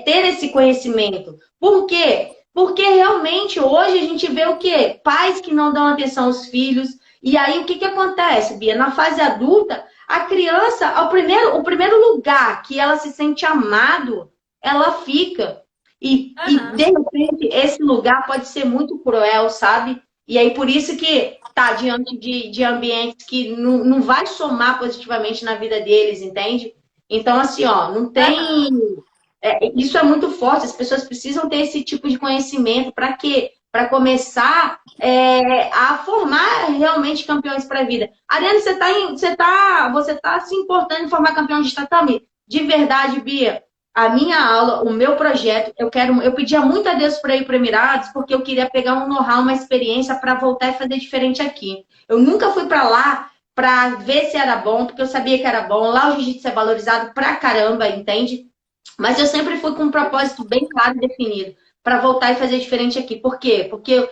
ter esse conhecimento. Por quê? Porque realmente hoje a gente vê o quê? Pais que não dão atenção aos filhos. E aí o que acontece, Bia? Na fase adulta, a criança, o primeiro lugar que ela se sente amado, ela fica. E de repente, esse lugar pode ser muito cruel, sabe? E aí, por isso que tá diante de ambientes que não vai somar positivamente na vida deles, entende? Então, assim, ó, não tem... isso é muito forte, as pessoas precisam ter esse tipo de conhecimento. Para quê? Para começar a formar realmente campeões para a vida. Ariane, você tá se importando em formar campeão de tatame? De verdade, Bia. A minha aula, o meu projeto, eu pedia muito a Deus para ir para Emirados, porque eu queria pegar um know-how, uma experiência para voltar e fazer diferente aqui. Eu nunca fui para lá para ver se era bom, porque eu sabia que era bom. Lá o jiu-jitsu é valorizado pra caramba, entende? Mas eu sempre fui com um propósito bem claro e definido, para voltar e fazer diferente aqui. Por quê? Porque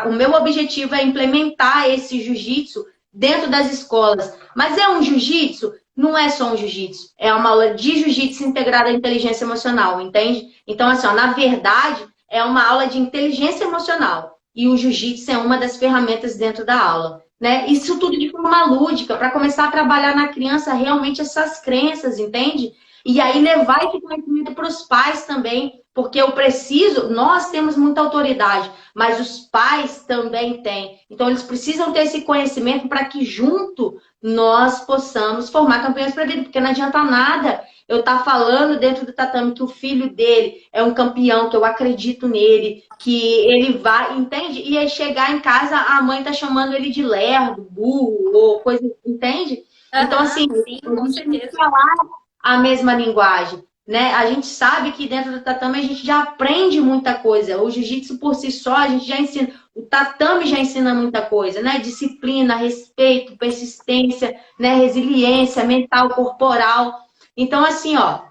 o meu objetivo é implementar esse jiu-jitsu dentro das escolas. Mas é um jiu-jitsu? Não é só um jiu-jitsu, é uma aula de jiu-jitsu integrada à inteligência emocional, entende? Então, assim, ó, na verdade, é uma aula de inteligência emocional. E o jiu-jitsu é uma das ferramentas dentro da aula, né? Isso tudo de forma lúdica, para começar a trabalhar na criança realmente essas crenças, entende? E aí levar esse conhecimento para os pais também, Porque eu preciso, nós temos muita autoridade, mas os pais também têm. Então, eles precisam ter esse conhecimento para que junto nós possamos formar campeões para a vida. Porque não adianta nada eu estar falando dentro do tatame que o filho dele é um campeão, que eu acredito nele, que ele vai, entende? E aí chegar em casa, a mãe tá chamando ele de lerdo, burro, ou coisa, entende? Então, assim, sim, a com gente tem que certeza. falar a mesma linguagem. Né? A gente sabe que dentro do tatame a gente já aprende muita coisa. O jiu-jitsu por si só, a gente já ensina. O tatame já ensina muita coisa, né? Disciplina, respeito, persistência, né? Resiliência mental, corporal. Então, assim, ó,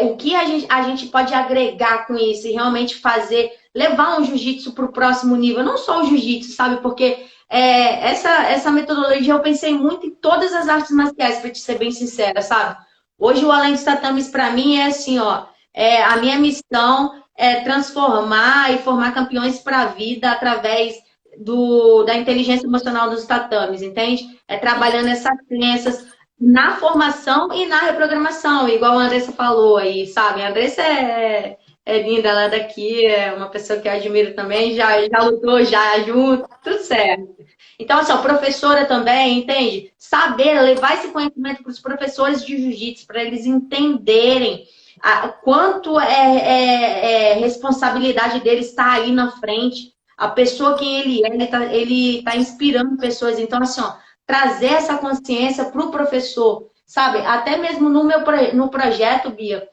o que a gente pode agregar com isso e realmente fazer, levar um jiu-jitsu para o próximo nível, não só o jiu-jitsu, sabe? Porque essa metodologia eu pensei muito em todas as artes marciais, para te ser bem sincera, sabe? Hoje o Além dos Tatames para mim é assim, ó, a minha missão é transformar e formar campeões para a vida através da inteligência emocional dos tatames, entende? É trabalhando essas crenças na formação e na reprogramação, igual a Andressa falou aí, sabe? A Andressa é linda, ela é daqui, é uma pessoa que eu admiro também, já lutou já junto, tudo certo. Então, assim, ó, professora também, entende? Saber levar esse conhecimento para os professores de jiu-jitsu, para eles entenderem quanto é responsabilidade deles estar aí na frente. A pessoa quem ele tá inspirando pessoas. Então, assim, ó, trazer essa consciência para o professor, sabe? Até mesmo no projeto, Bia,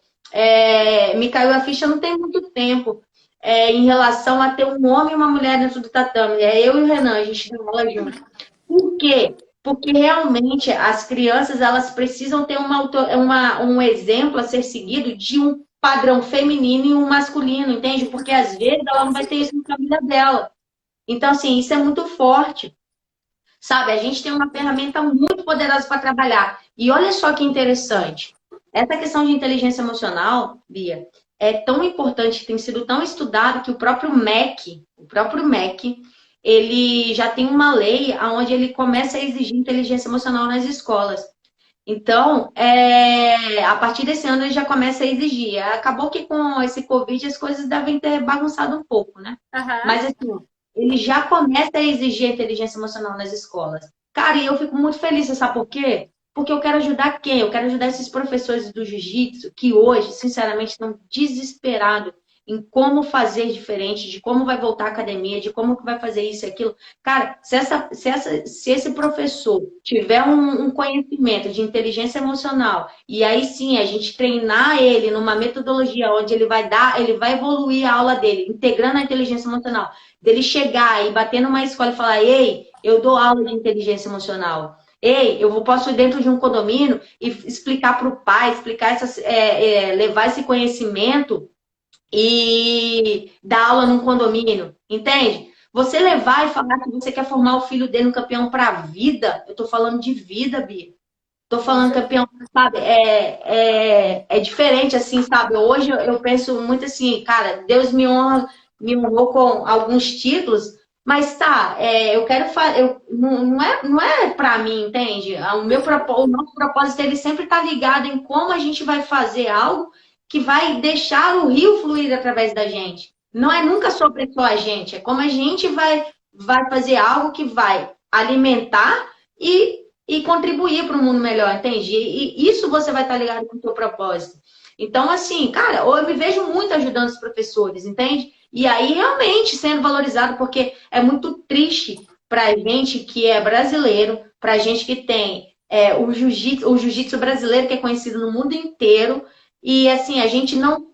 me caiu a ficha não tem muito tempo em relação a ter um homem e uma mulher dentro do tatame. Eu e o Renan, a gente dá aula junto. Por quê? Porque realmente as crianças elas precisam ter um exemplo a ser seguido de um padrão feminino e um masculino, entende? Porque às vezes ela não vai ter isso na família dela. Então, assim, isso é muito forte. Sabe, a gente tem uma ferramenta muito poderosa para trabalhar. E olha só que interessante. Essa questão de inteligência emocional, Bia, é tão importante, tem sido tão estudado que o próprio MEC, ele já tem uma lei onde ele começa a exigir inteligência emocional nas escolas. Então, a partir desse ano ele já começa a exigir. Acabou que com esse Covid as coisas devem ter bagunçado um pouco, né? Mas assim, ele já começa a exigir a inteligência emocional nas escolas. Cara, e eu fico muito feliz, você sabe por quê? Porque eu quero ajudar quem? Eu quero ajudar esses professores do jiu-jitsu que hoje, sinceramente, estão desesperados em como fazer diferente, de como vai voltar à academia, de como que vai fazer isso e aquilo. Cara, se esse professor tiver um conhecimento de inteligência emocional, e aí sim a gente treinar ele numa metodologia onde ele vai evoluir a aula dele, integrando a inteligência emocional, dele chegar e bater numa escola e falar, ei, eu dou aula de inteligência emocional. Ei, eu posso ir dentro de um condomínio e explicar para o pai, levar esse conhecimento e dar aula num condomínio, entende? Você levar e falar que você quer formar o filho dele um campeão para a vida, eu tô falando de vida, Bia. Tô falando campeão, sabe? É diferente, assim, sabe? Hoje eu penso muito assim, cara, Deus me honrou com alguns títulos, mas tá, eu quero fazer. Não é pra mim, entende? O nosso propósito ele sempre tá ligado em como a gente vai fazer algo que vai deixar o rio fluir através da gente. Não é nunca sobre só a gente, é como a gente vai fazer algo que vai alimentar e contribuir para um mundo melhor, entende? E isso você vai estar ligado com o seu propósito. Então, assim, cara, eu me vejo muito ajudando os professores, entende? E aí, realmente, sendo valorizado, porque é muito triste para a gente que é brasileiro, para a gente que tem o jiu-jitsu brasileiro, que é conhecido no mundo inteiro, e, assim, a gente não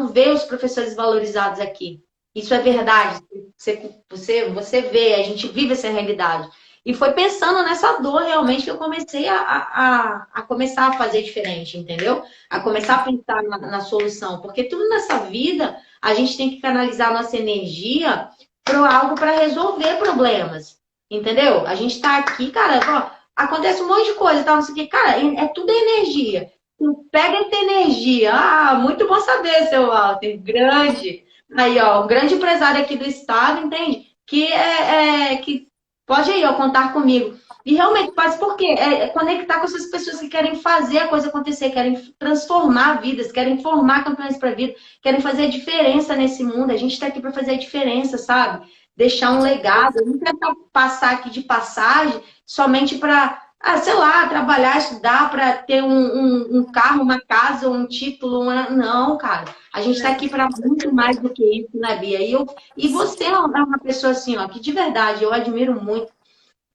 vê os professores valorizados aqui. Isso é verdade. Você vê, a gente vive essa realidade. E foi pensando nessa dor realmente que eu comecei a começar a fazer diferente, entendeu? A começar a pensar na solução. Porque tudo nessa vida, a gente tem que canalizar a nossa energia para algo para resolver problemas, entendeu? A gente tá aqui, cara, ó, acontece um monte de coisa, tá? Não sei o que, cara, tudo energia. Tu pega essa energia. Ah, muito bom saber, seu Walter. Grande. Aí, ó, um grande empresário aqui do estado, entende? Que pode aí, ó, contar comigo. E realmente faz por quê? É conectar com essas pessoas que querem fazer a coisa acontecer, querem transformar vidas, querem formar campeões para a vida, querem fazer a diferença nesse mundo. A gente está aqui para fazer a diferença, sabe? Deixar um legado. Não tentar passar aqui de passagem somente para, sei lá, trabalhar, estudar, para ter um carro, uma casa, um título. Não, cara. A gente está aqui para muito mais do que isso, né, Bia? E você é uma pessoa assim, ó, que de verdade eu admiro muito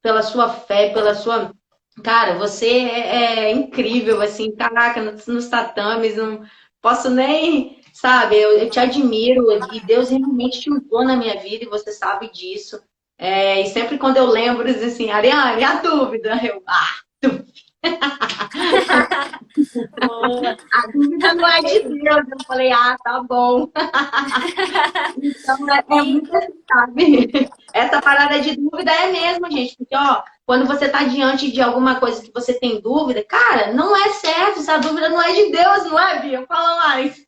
pela sua fé, pela sua. Cara, você é incrível, assim, caraca, nos tatames, não posso nem, sabe, eu te admiro e Deus realmente te usou na minha vida e você sabe disso. E sempre quando eu lembro, diz assim, Ariane, a dúvida, Boa. a dúvida não é de Deus. Eu falei, tá bom. Então, é muito assim, sabe? Essa parada de dúvida é mesmo, gente. Porque, ó, quando você tá diante de alguma coisa que você tem dúvida, cara, não é certo. Essa dúvida não é de Deus, não é, Bia? Fala mais.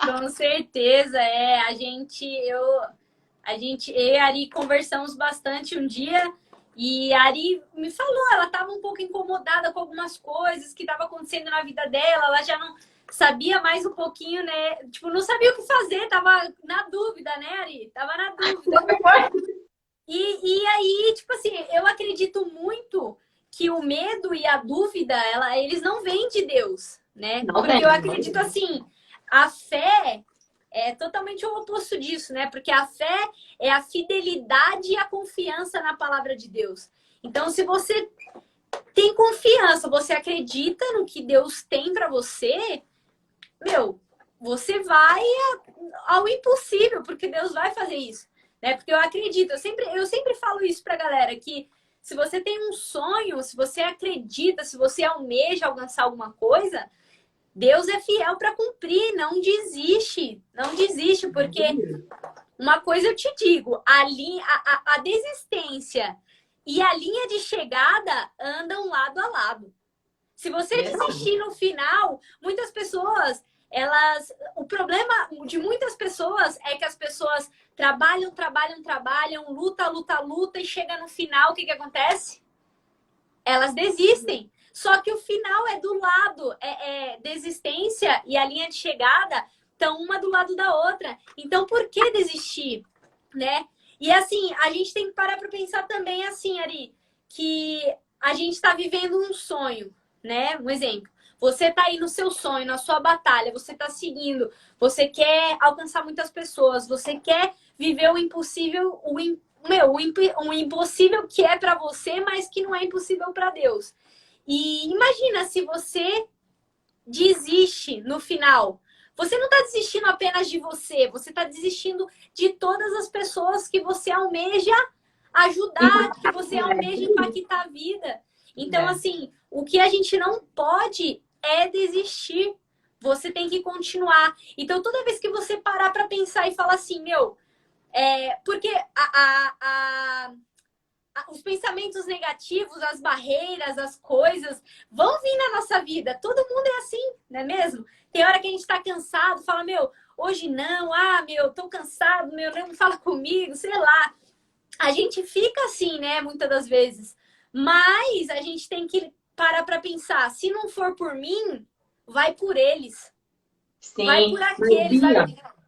Com certeza, eu e a Ari conversamos bastante um dia e a Ari me falou, ela estava um pouco incomodada com algumas coisas que estavam acontecendo na vida dela, ela já não sabia mais um pouquinho, né? Tipo, não sabia o que fazer, tava na dúvida, né, Ari? Tava na dúvida. E aí, tipo assim, eu acredito muito que o medo e a dúvida, eles não vêm de Deus, né? Não Porque vem, eu não acredito vem. assim, a fé é totalmente o oposto disso, né? Porque a fé é a fidelidade e a confiança na palavra de Deus. Então, se você tem confiança, você acredita no que Deus tem para você, meu, você vai ao impossível, porque Deus vai fazer isso, né? Porque eu acredito, eu sempre falo isso pra galera, que se você tem um sonho, se você acredita, se você almeja alcançar alguma coisa, Deus é fiel para cumprir, não desiste, porque uma coisa eu te digo, a desistência e a linha de chegada andam lado a lado. Se você desistir no final, muitas pessoas, o problema de muitas pessoas é que as pessoas trabalham, luta e chega no final, o que acontece? Elas desistem. Só que o final é do lado, desistência e a linha de chegada estão uma do lado da outra. Então, por que desistir, né? E assim, a gente tem que parar para pensar também assim, Ari, que a gente está vivendo um sonho, né? Um exemplo. Você está aí no seu sonho, na sua batalha, você está seguindo, você quer alcançar muitas pessoas, você quer viver o impossível, um impossível que é para você, mas que não é impossível para Deus. E imagina se você desiste no final. Você não está desistindo apenas de você, você está desistindo de todas as pessoas que você almeja ajudar, que você almeja impactar a vida. Então, assim, o que a gente não pode é desistir. Você tem que continuar. Então, toda vez que você parar para pensar e falar assim, porque os pensamentos negativos, as barreiras, as coisas vão vir na nossa vida. Todo mundo é assim, não é mesmo? Tem hora que a gente tá cansado, fala, hoje não, tô cansado, não fala comigo, sei lá. A gente fica assim, né, muitas das vezes. Mas a gente tem que parar pra pensar, se não for por mim, vai por eles. Sim, vai por aqueles,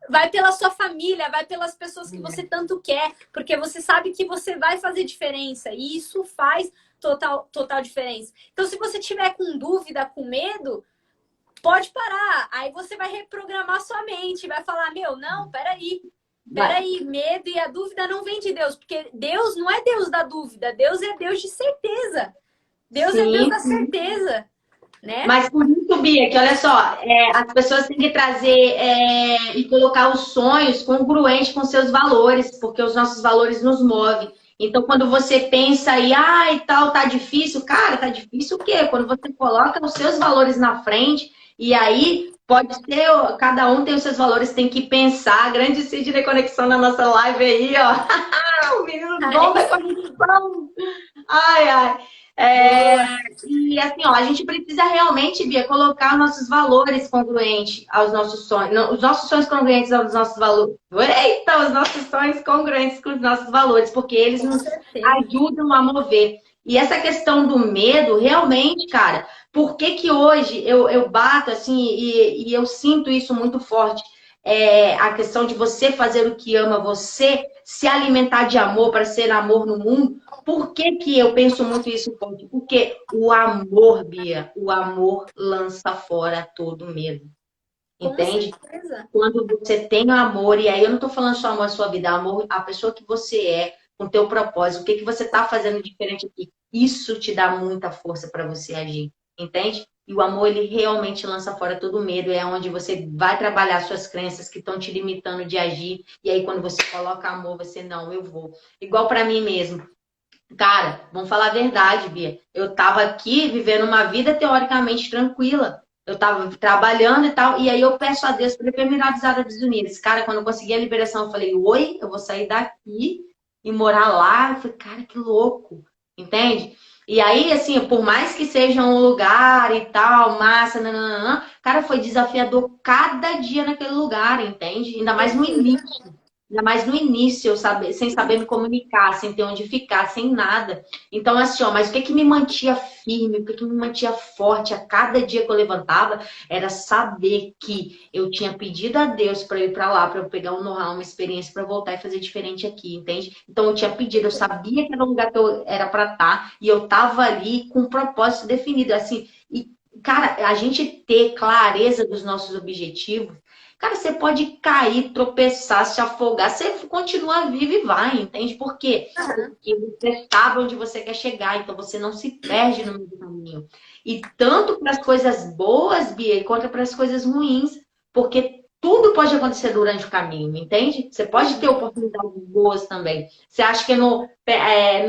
vai pela sua família, vai pelas pessoas que você tanto quer, porque você sabe que você vai fazer diferença. E isso faz total diferença. Então, se você tiver com dúvida, com medo, pode parar. Aí você vai reprogramar sua mente, vai falar, não, peraí, medo e a dúvida não vem de Deus, porque Deus não é Deus da dúvida, Deus é Deus de certeza. Deus é Deus da certeza. Né? Mas por isso, Bia, que olha só, as pessoas têm que trazer e colocar os sonhos congruentes com seus valores, porque os nossos valores nos movem. Então, quando você pensa aí, tal, tá difícil, cara, tá difícil o quê? Quando você coloca os seus valores na frente, e aí pode ser, cada um tem os seus valores, tem que pensar. Grande Sidney Conexão na nossa live aí, ó. O menino bom da conexão. Ai. E assim, ó, a gente precisa realmente, Bia, colocar os nossos valores congruentes aos nossos sonhos. Não, os nossos sonhos congruentes aos nossos valores. Eita, os nossos sonhos congruentes com os nossos valores, porque eles nos ajudam a mover. E essa questão do medo, realmente, cara, por que que hoje eu bato assim e eu sinto isso muito forte? A questão de você fazer o que ama, você se alimentar de amor para ser amor no mundo. Por que que eu penso muito isso, Ponte? Porque o amor, Bia, o amor lança fora todo medo. Com Entende? certeza. Quando você tem amor, e aí eu não estou falando só amor à sua vida, amor à pessoa que você é, com o teu propósito, o que que você está fazendo diferente aqui. Isso te dá muita força para você agir, entende? E o amor, ele realmente lança fora todo medo, é onde você vai trabalhar suas crenças que estão te limitando de agir, e aí quando você coloca amor, você, não, eu vou. Igual para mim mesmo. Cara, vamos falar a verdade, Bia. Eu tava aqui vivendo uma vida teoricamente tranquila. Eu tava trabalhando e tal, e aí eu peço a Deus para ir para os Árabes Unidos. Cara, quando eu consegui a liberação, eu falei, oi, eu vou sair daqui e morar lá. Eu falei, cara, que louco, entende? E aí, assim, por mais que seja um lugar e tal, massa, nananã, cara, foi desafiador cada dia naquele lugar, entende? Ainda mais no início. Ainda mais no início, sem saber me comunicar, sem ter onde ficar, sem nada. Então, assim, ó, mas o que que me mantinha firme, o que que me mantinha forte a cada dia que eu levantava, era saber que eu tinha pedido a Deus para ir para lá, para eu pegar um know-how, uma experiência, para voltar e fazer diferente aqui, entende? Então, eu tinha pedido, eu sabia que era um lugar que eu era para estar, e eu estava ali com um propósito definido, assim. E, cara, a gente ter clareza dos nossos objetivos. Cara, você pode cair, tropeçar, se afogar, você continua vivo e vai, entende? Por quê? Porque você sabe onde você quer chegar, então você não se perde no meio do caminho. E tanto para as coisas boas, Bia, quanto para as coisas ruins, porque tudo pode acontecer durante o caminho, entende? Você pode ter oportunidades boas também. Você acha que no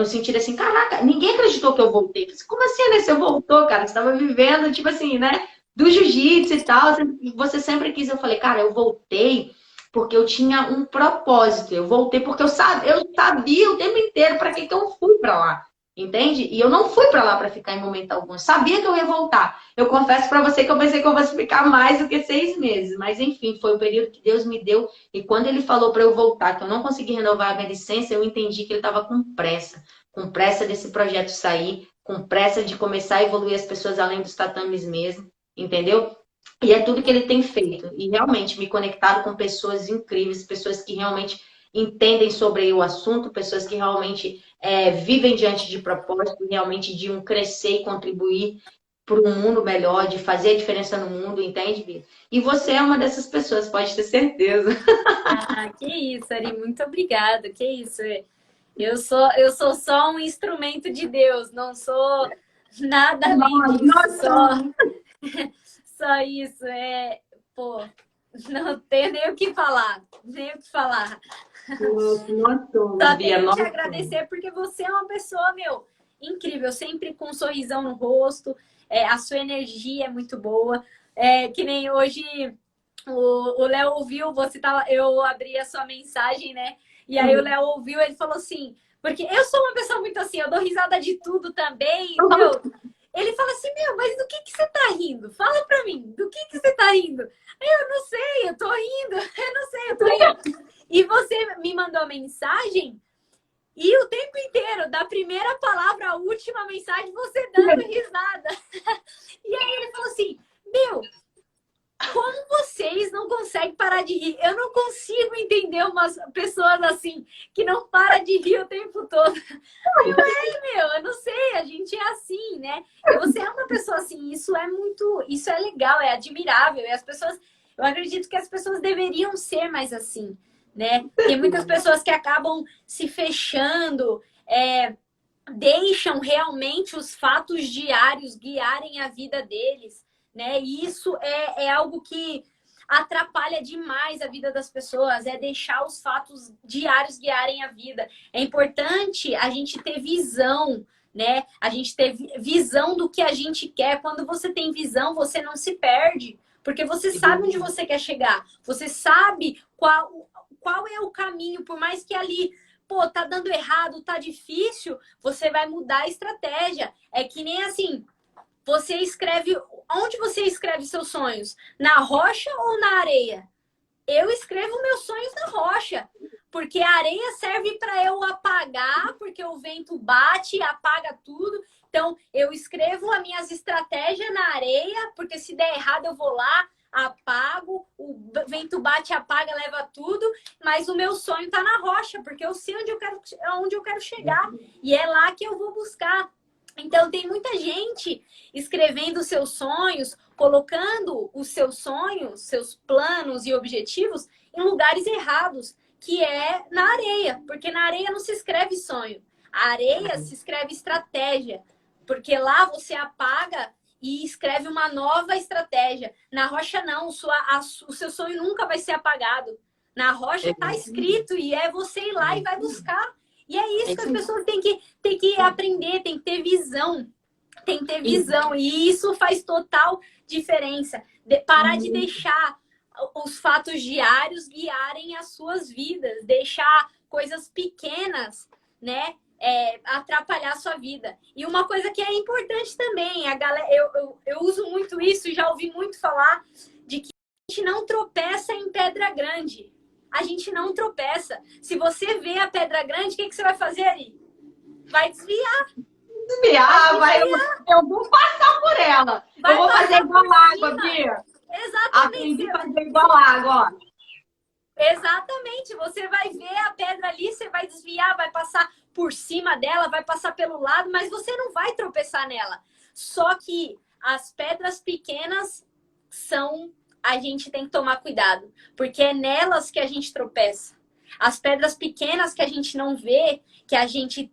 sentido assim, caraca, ninguém acreditou que eu voltei. Como assim, né? Você voltou, cara? Você estava vivendo, tipo assim, né? Do jiu-jitsu e tal, você sempre quis. Eu falei, cara, eu voltei porque eu tinha um propósito. Eu voltei porque eu sabia o tempo inteiro para que eu fui para lá. Entende? E eu não fui para lá para ficar em momento algum. Eu sabia que eu ia voltar. Eu confesso para você que eu pensei que eu fosse ficar mais do que 6 meses. Mas enfim, foi o período que Deus me deu. E quando ele falou para eu voltar, que eu não consegui renovar a minha licença, eu entendi que ele estava com pressa. Com pressa desse projeto sair. Com pressa de começar a evoluir as pessoas além dos tatames mesmo. Entendeu? E é tudo que ele tem feito. E realmente me conectado com pessoas incríveis, pessoas que realmente entendem sobre o assunto, pessoas que realmente vivem diante de propósito, realmente de um crescer e contribuir para um mundo melhor, de fazer a diferença no mundo, entende, Bia? E você é uma dessas pessoas, pode ter certeza. Ah, que isso, Ari, muito obrigada. Que isso. Eu sou só um instrumento de Deus, não sou nada além disso. Só isso. Pô, não tenho nem o que falar. Nem o que falar. Só tenho que te agradecer porque você é uma pessoa, meu, incrível, sempre com um sorrisão no rosto, a sua energia é muito boa. Que nem hoje o Léo ouviu, eu abri a sua mensagem, né? E aí o Léo ouviu, ele falou assim, porque eu sou uma pessoa muito assim, eu dou risada de tudo também, meu. Ele fala assim, meu, mas do que você tá rindo? Fala pra mim, do que você tá rindo? Eu não sei, eu tô rindo, eu não sei, eu tô rindo. E você me mandou mensagem e o tempo inteiro, da primeira palavra à última mensagem, você dando risada. E aí ele falou assim, meu, como vocês não conseguem parar de rir? Eu não consigo entender umas pessoas assim, que não param de rir o tempo todo. Eu não sei, a gente é assim, né? E você é uma pessoa assim, isso é legal, é admirável. E eu acredito que as pessoas deveriam ser mais assim, né? Tem muitas pessoas que acabam se fechando, deixam realmente os fatos diários guiarem a vida deles, né? E isso é algo que atrapalha demais a vida das pessoas, é deixar os fatos diários guiarem a vida. É importante a gente ter visão, né? A gente ter visão do que a gente quer. Quando você tem visão, você não se perde, porque você sabe onde você quer chegar. Você sabe qual é o caminho, por mais que ali, pô, tá dando errado, tá difícil, você vai mudar a estratégia. É que nem assim, você escreve... Onde você escreve seus sonhos? Na rocha ou na areia? Eu escrevo meus sonhos na rocha. Porque a areia serve para eu apagar, porque porque o vento bate, apaga tudo. Então, eu escrevo as minhas estratégias na areia, porque se der errado eu vou lá, apago, o vento bate, apaga, leva tudo, mas o meu sonho está na rocha, porque eu sei onde eu quero chegar, e é lá que eu vou buscar. Então, tem muita gente escrevendo seus sonhos, colocando os seus sonhos, seus planos e objetivos em lugares errados, que é na areia, porque na areia não se escreve sonho, a areia se escreve estratégia, porque lá você apaga e escreve uma nova estratégia. Na rocha não, o seu sonho nunca vai ser apagado. Na rocha está escrito e é você ir lá e vai buscar. E é isso que as pessoas têm que aprender, tem que ter visão. Tem que ter visão. E isso faz total diferença. Parar de deixar os fatos diários guiarem as suas vidas. Deixar coisas pequenas, né? Atrapalhar a sua vida. E uma coisa que é importante também, a galera, eu uso muito isso e já ouvi muito falar de que a gente não tropeça em pedra grande. A gente não tropeça. Se você vê a pedra grande, o que você vai fazer ali? Vai desviar. Eu vou passar por ela. Eu vou fazer igual água, Bia. Exatamente. Aprendi a fazer igual água. Exatamente. Você vai ver a pedra ali, você vai desviar, vai passar por cima dela, vai passar pelo lado, mas você não vai tropeçar nela. Só que as pedras pequenas a gente tem que tomar cuidado, porque é nelas que a gente tropeça. As pedras pequenas que a gente não vê, que a gente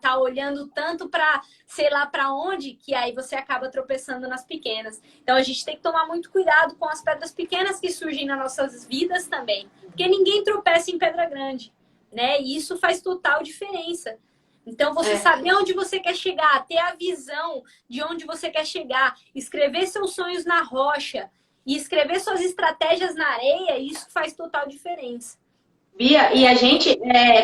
tá olhando tanto para sei lá para onde, que aí você acaba tropeçando nas pequenas. Então a gente tem que tomar muito cuidado com as pedras pequenas que surgem nas nossas vidas também, porque ninguém tropeça em pedra grande, né? E isso faz total diferença. Então, você saber onde você quer chegar, ter a visão de onde você quer chegar, escrever seus sonhos na rocha e escrever suas estratégias na areia, isso faz total diferença. Bia, e a gente,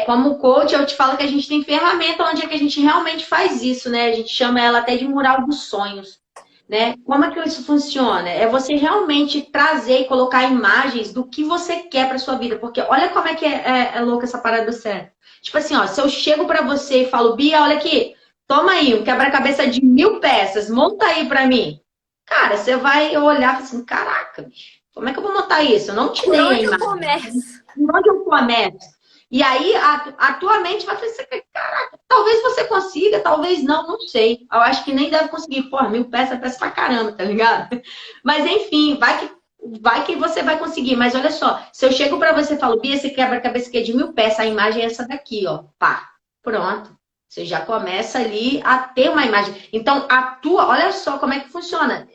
como coach, eu te falo que a gente tem ferramenta onde é que a gente realmente faz isso, né? A gente chama ela até de mural dos sonhos, né? Como é que isso funciona? É você realmente trazer e colocar imagens do que você quer para sua vida. Porque olha como é que é louca essa parada do certo. Tipo assim, ó, se eu chego para você e falo, Bia, olha aqui, toma aí um quebra-cabeça de 1000 peças, monta aí para mim. Cara, você vai olhar e falar assim, caraca, bicho, como é que eu vou montar isso? Eu não te dei a imagem. Por onde eu começo? E aí, a tua mente vai pensar, caraca, talvez você consiga, talvez não sei. Eu acho que nem deve conseguir. Pô, 1000 peças, peça pra caramba, tá ligado? Mas enfim, vai que você vai conseguir. Mas olha só, se eu chego pra você e falo, Bia, esse quebra-cabeça aqui é de 1000 peças, a imagem é essa daqui, ó. Pá, pronto. Você já começa ali a ter uma imagem. Então, olha só como é que funciona.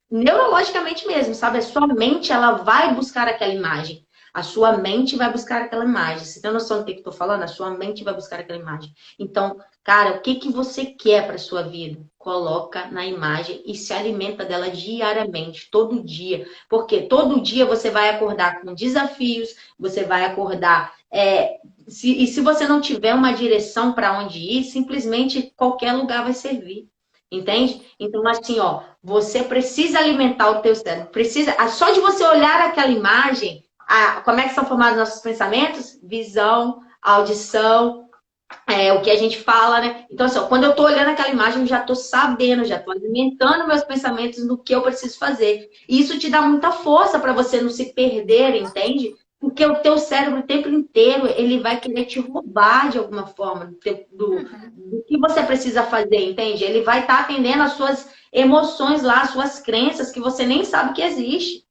Neurologicamente mesmo, sabe? A sua mente, ela vai buscar aquela imagem. A sua mente vai buscar aquela imagem. Você tem noção do que eu tô falando? A sua mente vai buscar aquela imagem. Então, cara, o que você quer para sua vida? Coloca na imagem e se alimenta dela diariamente, todo dia. Porque todo dia você vai acordar com desafios, você vai acordar... E se você não tiver uma direção para onde ir, simplesmente qualquer lugar vai servir. Entende? Então, assim, ó, você precisa alimentar o teu cérebro. Só de você olhar aquela imagem, como é que são formados nossos pensamentos? Visão, audição, o que a gente fala, né? Então, assim, ó, quando eu tô olhando aquela imagem, eu já tô sabendo, já tô alimentando meus pensamentos no que eu preciso fazer. E isso te dá muita força para você não se perder, entende? Porque o teu cérebro o tempo inteiro, ele vai querer te roubar de alguma forma do que você precisa fazer, entende? Ele vai estar atendendo as suas emoções lá, as suas crenças que você nem sabe que existe.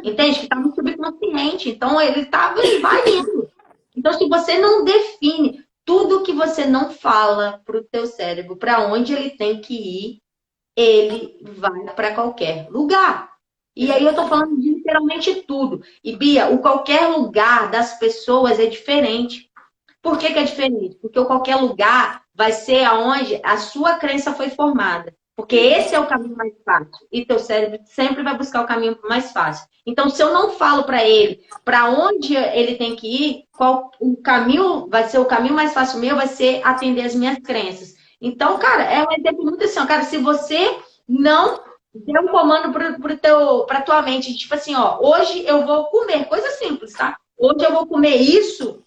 Entende? Que está no subconsciente. Então, ele tá invadindo. Então, se você não define tudo que você não fala para o teu cérebro, para onde ele tem que ir, ele vai para qualquer lugar. E aí eu tô falando de literalmente tudo. E, Bia, o qualquer lugar das pessoas é diferente. Por que é diferente? Porque o qualquer lugar vai ser aonde a sua crença foi formada. Porque esse é o caminho mais fácil. E teu cérebro sempre vai buscar o caminho mais fácil. Então, se eu não falo para ele para onde ele tem que ir, qual o caminho vai ser o caminho mais fácil meu, vai ser atender as minhas crenças. Então, cara, é um exemplo muito assim, ó, cara, se você não dê um comando para tua mente, tipo assim, ó, hoje eu vou comer, coisa simples, tá? Hoje eu vou comer isso.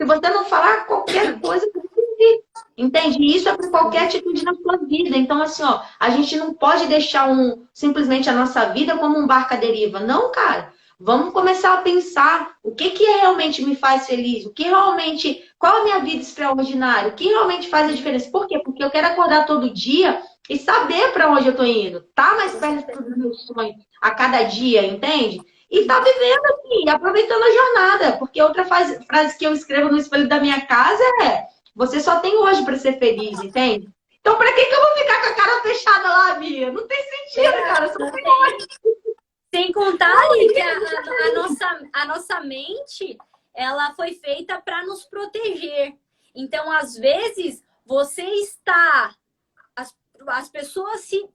Se você não falar qualquer coisa, você tem. Entende? Isso é para qualquer atitude na sua vida. Então, assim, ó, a gente não pode deixar simplesmente a nossa vida como um barco à deriva. Não, cara. Vamos começar a pensar o que realmente me faz feliz, o que realmente, qual a minha vida extraordinária, o que realmente faz a diferença. Por quê? Porque eu quero acordar todo dia e saber para onde eu tô indo. Tá mais perto dos meus sonhos a cada dia, entende? E tá vivendo assim, aproveitando a jornada. Porque outra frase que eu escrevo no espelho da minha casa é: você só tem hoje para ser feliz, entende? Então, para que eu vou ficar com a cara fechada lá, Bia? Não tem sentido, cara. Eu só tenho hoje. Sem contar, Ari, que a nossa mente, ela foi feita para nos proteger. Então, às vezes, você está... As pessoas se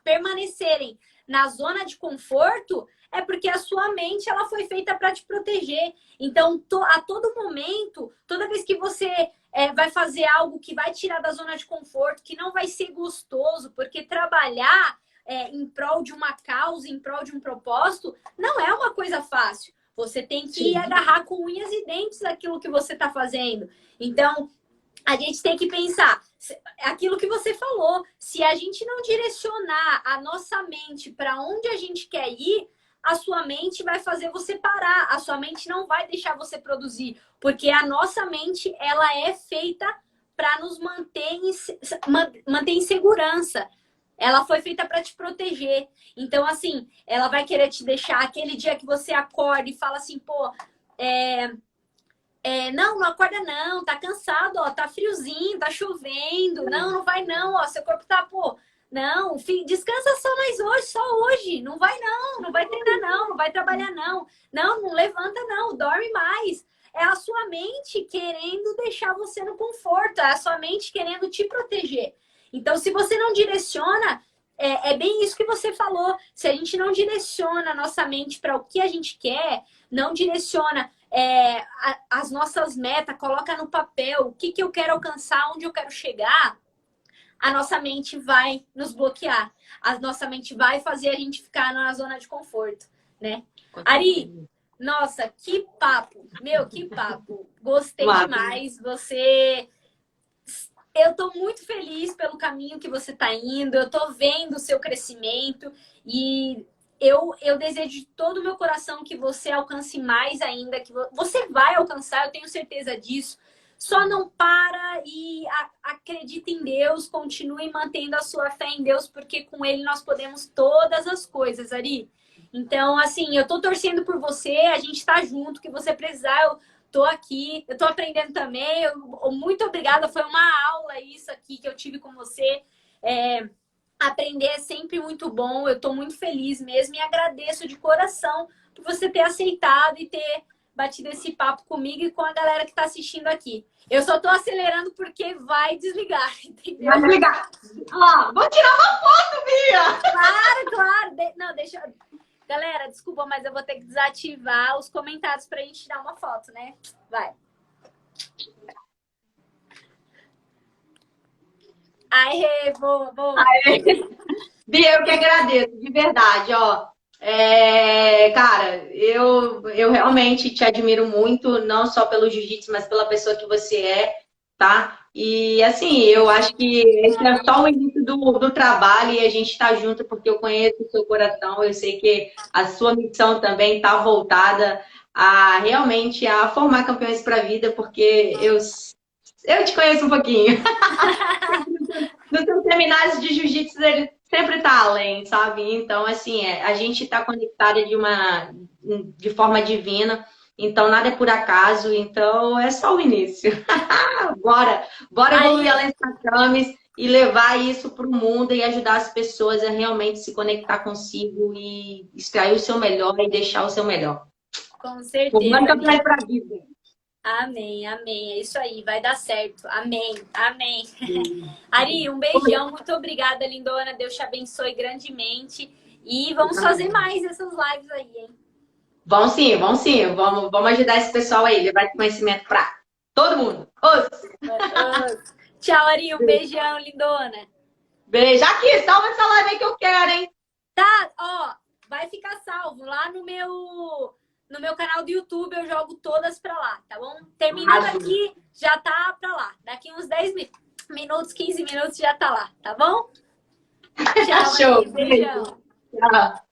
permanecerem na zona de conforto é porque a sua mente ela foi feita para te proteger. Então, a todo momento, toda vez que você vai fazer algo que vai tirar da zona de conforto, que não vai ser gostoso, porque trabalhar em prol de uma causa, em prol de um propósito, não é uma coisa fácil. Você tem que agarrar com unhas e dentes aquilo que você está fazendo. Então, a gente tem que pensar, aquilo que você falou, se a gente não direcionar a nossa mente para onde a gente quer ir, a sua mente vai fazer você parar, a sua mente não vai deixar você produzir, porque a nossa mente, ela é feita para nos manter em segurança. Ela foi feita para te proteger. Então, assim, ela vai querer te deixar aquele dia que você acorda e fala assim, pô, não acorda não, tá cansado, ó, tá friozinho, tá chovendo, não vai não, ó, seu corpo tá, pô, não, filho, descansa só mais hoje, só hoje, não vai treinar não vai trabalhar não levanta não, dorme mais. É a sua mente querendo deixar você no conforto, é a sua mente querendo te proteger. Então, se você não direciona, é bem isso que você falou, se a gente não direciona a nossa mente para o que a gente quer, não direciona as nossas metas, coloca no papel o que eu quero alcançar, onde eu quero chegar, a nossa mente vai nos bloquear. A nossa mente vai fazer a gente ficar na zona de conforto, né? Ari, nossa, que papo! Meu, que papo! Gostei demais. Eu tô muito feliz pelo caminho que você tá indo. Eu tô vendo o seu crescimento e eu desejo de todo o meu coração que você alcance mais ainda, que você vai alcançar, eu tenho certeza disso. Só não para e acredita em Deus, continue mantendo a sua fé em Deus, porque com Ele nós podemos todas as coisas, Ari. Então, assim, eu tô torcendo por você, a gente tá junto, que você precisar, eu tô aqui, eu tô aprendendo também. Muito obrigada, foi uma aula isso aqui que eu tive com você. Aprender é sempre muito bom, eu tô muito feliz mesmo e agradeço de coração por você ter aceitado e ter batido esse papo comigo e com a galera que tá assistindo aqui. Eu só tô acelerando porque vai desligar, entendeu? Vai desligar. Ó, vou tirar uma foto, Bia! Claro. Não, deixa... Galera, desculpa, mas eu vou ter que desativar os comentários pra gente tirar uma foto, né? Vai. Aê, boa. Aê. Bia, eu que agradeço, de verdade, ó. Cara, eu realmente te admiro muito, não só pelo jiu-jitsu, mas pela pessoa que você é, tá? E assim, eu acho que esse é só o início do trabalho e a gente tá junto porque eu conheço o seu coração, eu sei que a sua missão também tá voltada a realmente a formar campeões para a vida, porque eu te conheço um pouquinho. Nos seus seminários de jiu-jitsu, ele sempre tá além, sabe? Então, assim, a gente tá conectada de forma divina, então nada é por acaso, então é só o início. Bora evoluir além dos tatames e levar isso para o mundo e ajudar as pessoas a realmente se conectar consigo e extrair o seu melhor e deixar o seu melhor. Com certeza. Formando campeões para a vida. Amém. É isso aí, vai dar certo. Amém. Ari, um beijão, muito obrigada, lindona. Deus te abençoe grandemente. E vamos fazer mais essas lives aí, hein? Vamos sim. Vamos ajudar esse pessoal aí, levar esse conhecimento para todo mundo. Tchau, Ari, um beijão, lindona. Beijo. Aqui, salva essa live aí que eu quero, hein? Tá, ó, vai ficar salvo lá no meu no meu canal do YouTube eu jogo todas pra lá, tá bom? Terminando aqui, já tá pra lá. Daqui uns 10 minutos, 15 minutos já tá lá, tá bom? Tchau, Show. Maria, beijão. Tchau.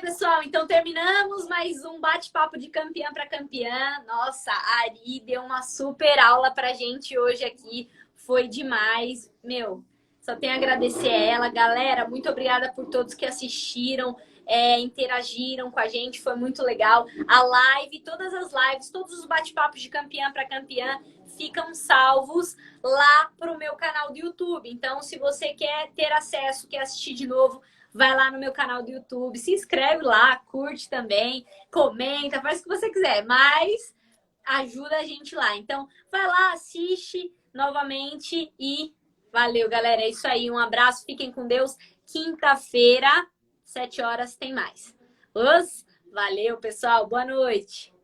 Pessoal, então terminamos mais um bate-papo de campeã para campeã. Nossa, a Ari deu uma super aula pra gente hoje aqui. Foi demais. Meu, só tenho a agradecer a ela. Galera, muito obrigada por todos que assistiram, interagiram com a gente. Foi muito legal. A live, todas as lives, todos os bate-papos de campeã para campeã ficam salvos lá pro meu canal do YouTube. Então, se você quer ter acesso, quer assistir de novo, vai lá no meu canal do YouTube, se inscreve lá, curte também, comenta, faz o que você quiser, mas ajuda a gente lá. Então, vai lá, assiste novamente e valeu, galera. É isso aí, um abraço, fiquem com Deus. Quinta-feira, 7 horas, tem mais. Valeu, pessoal, boa noite.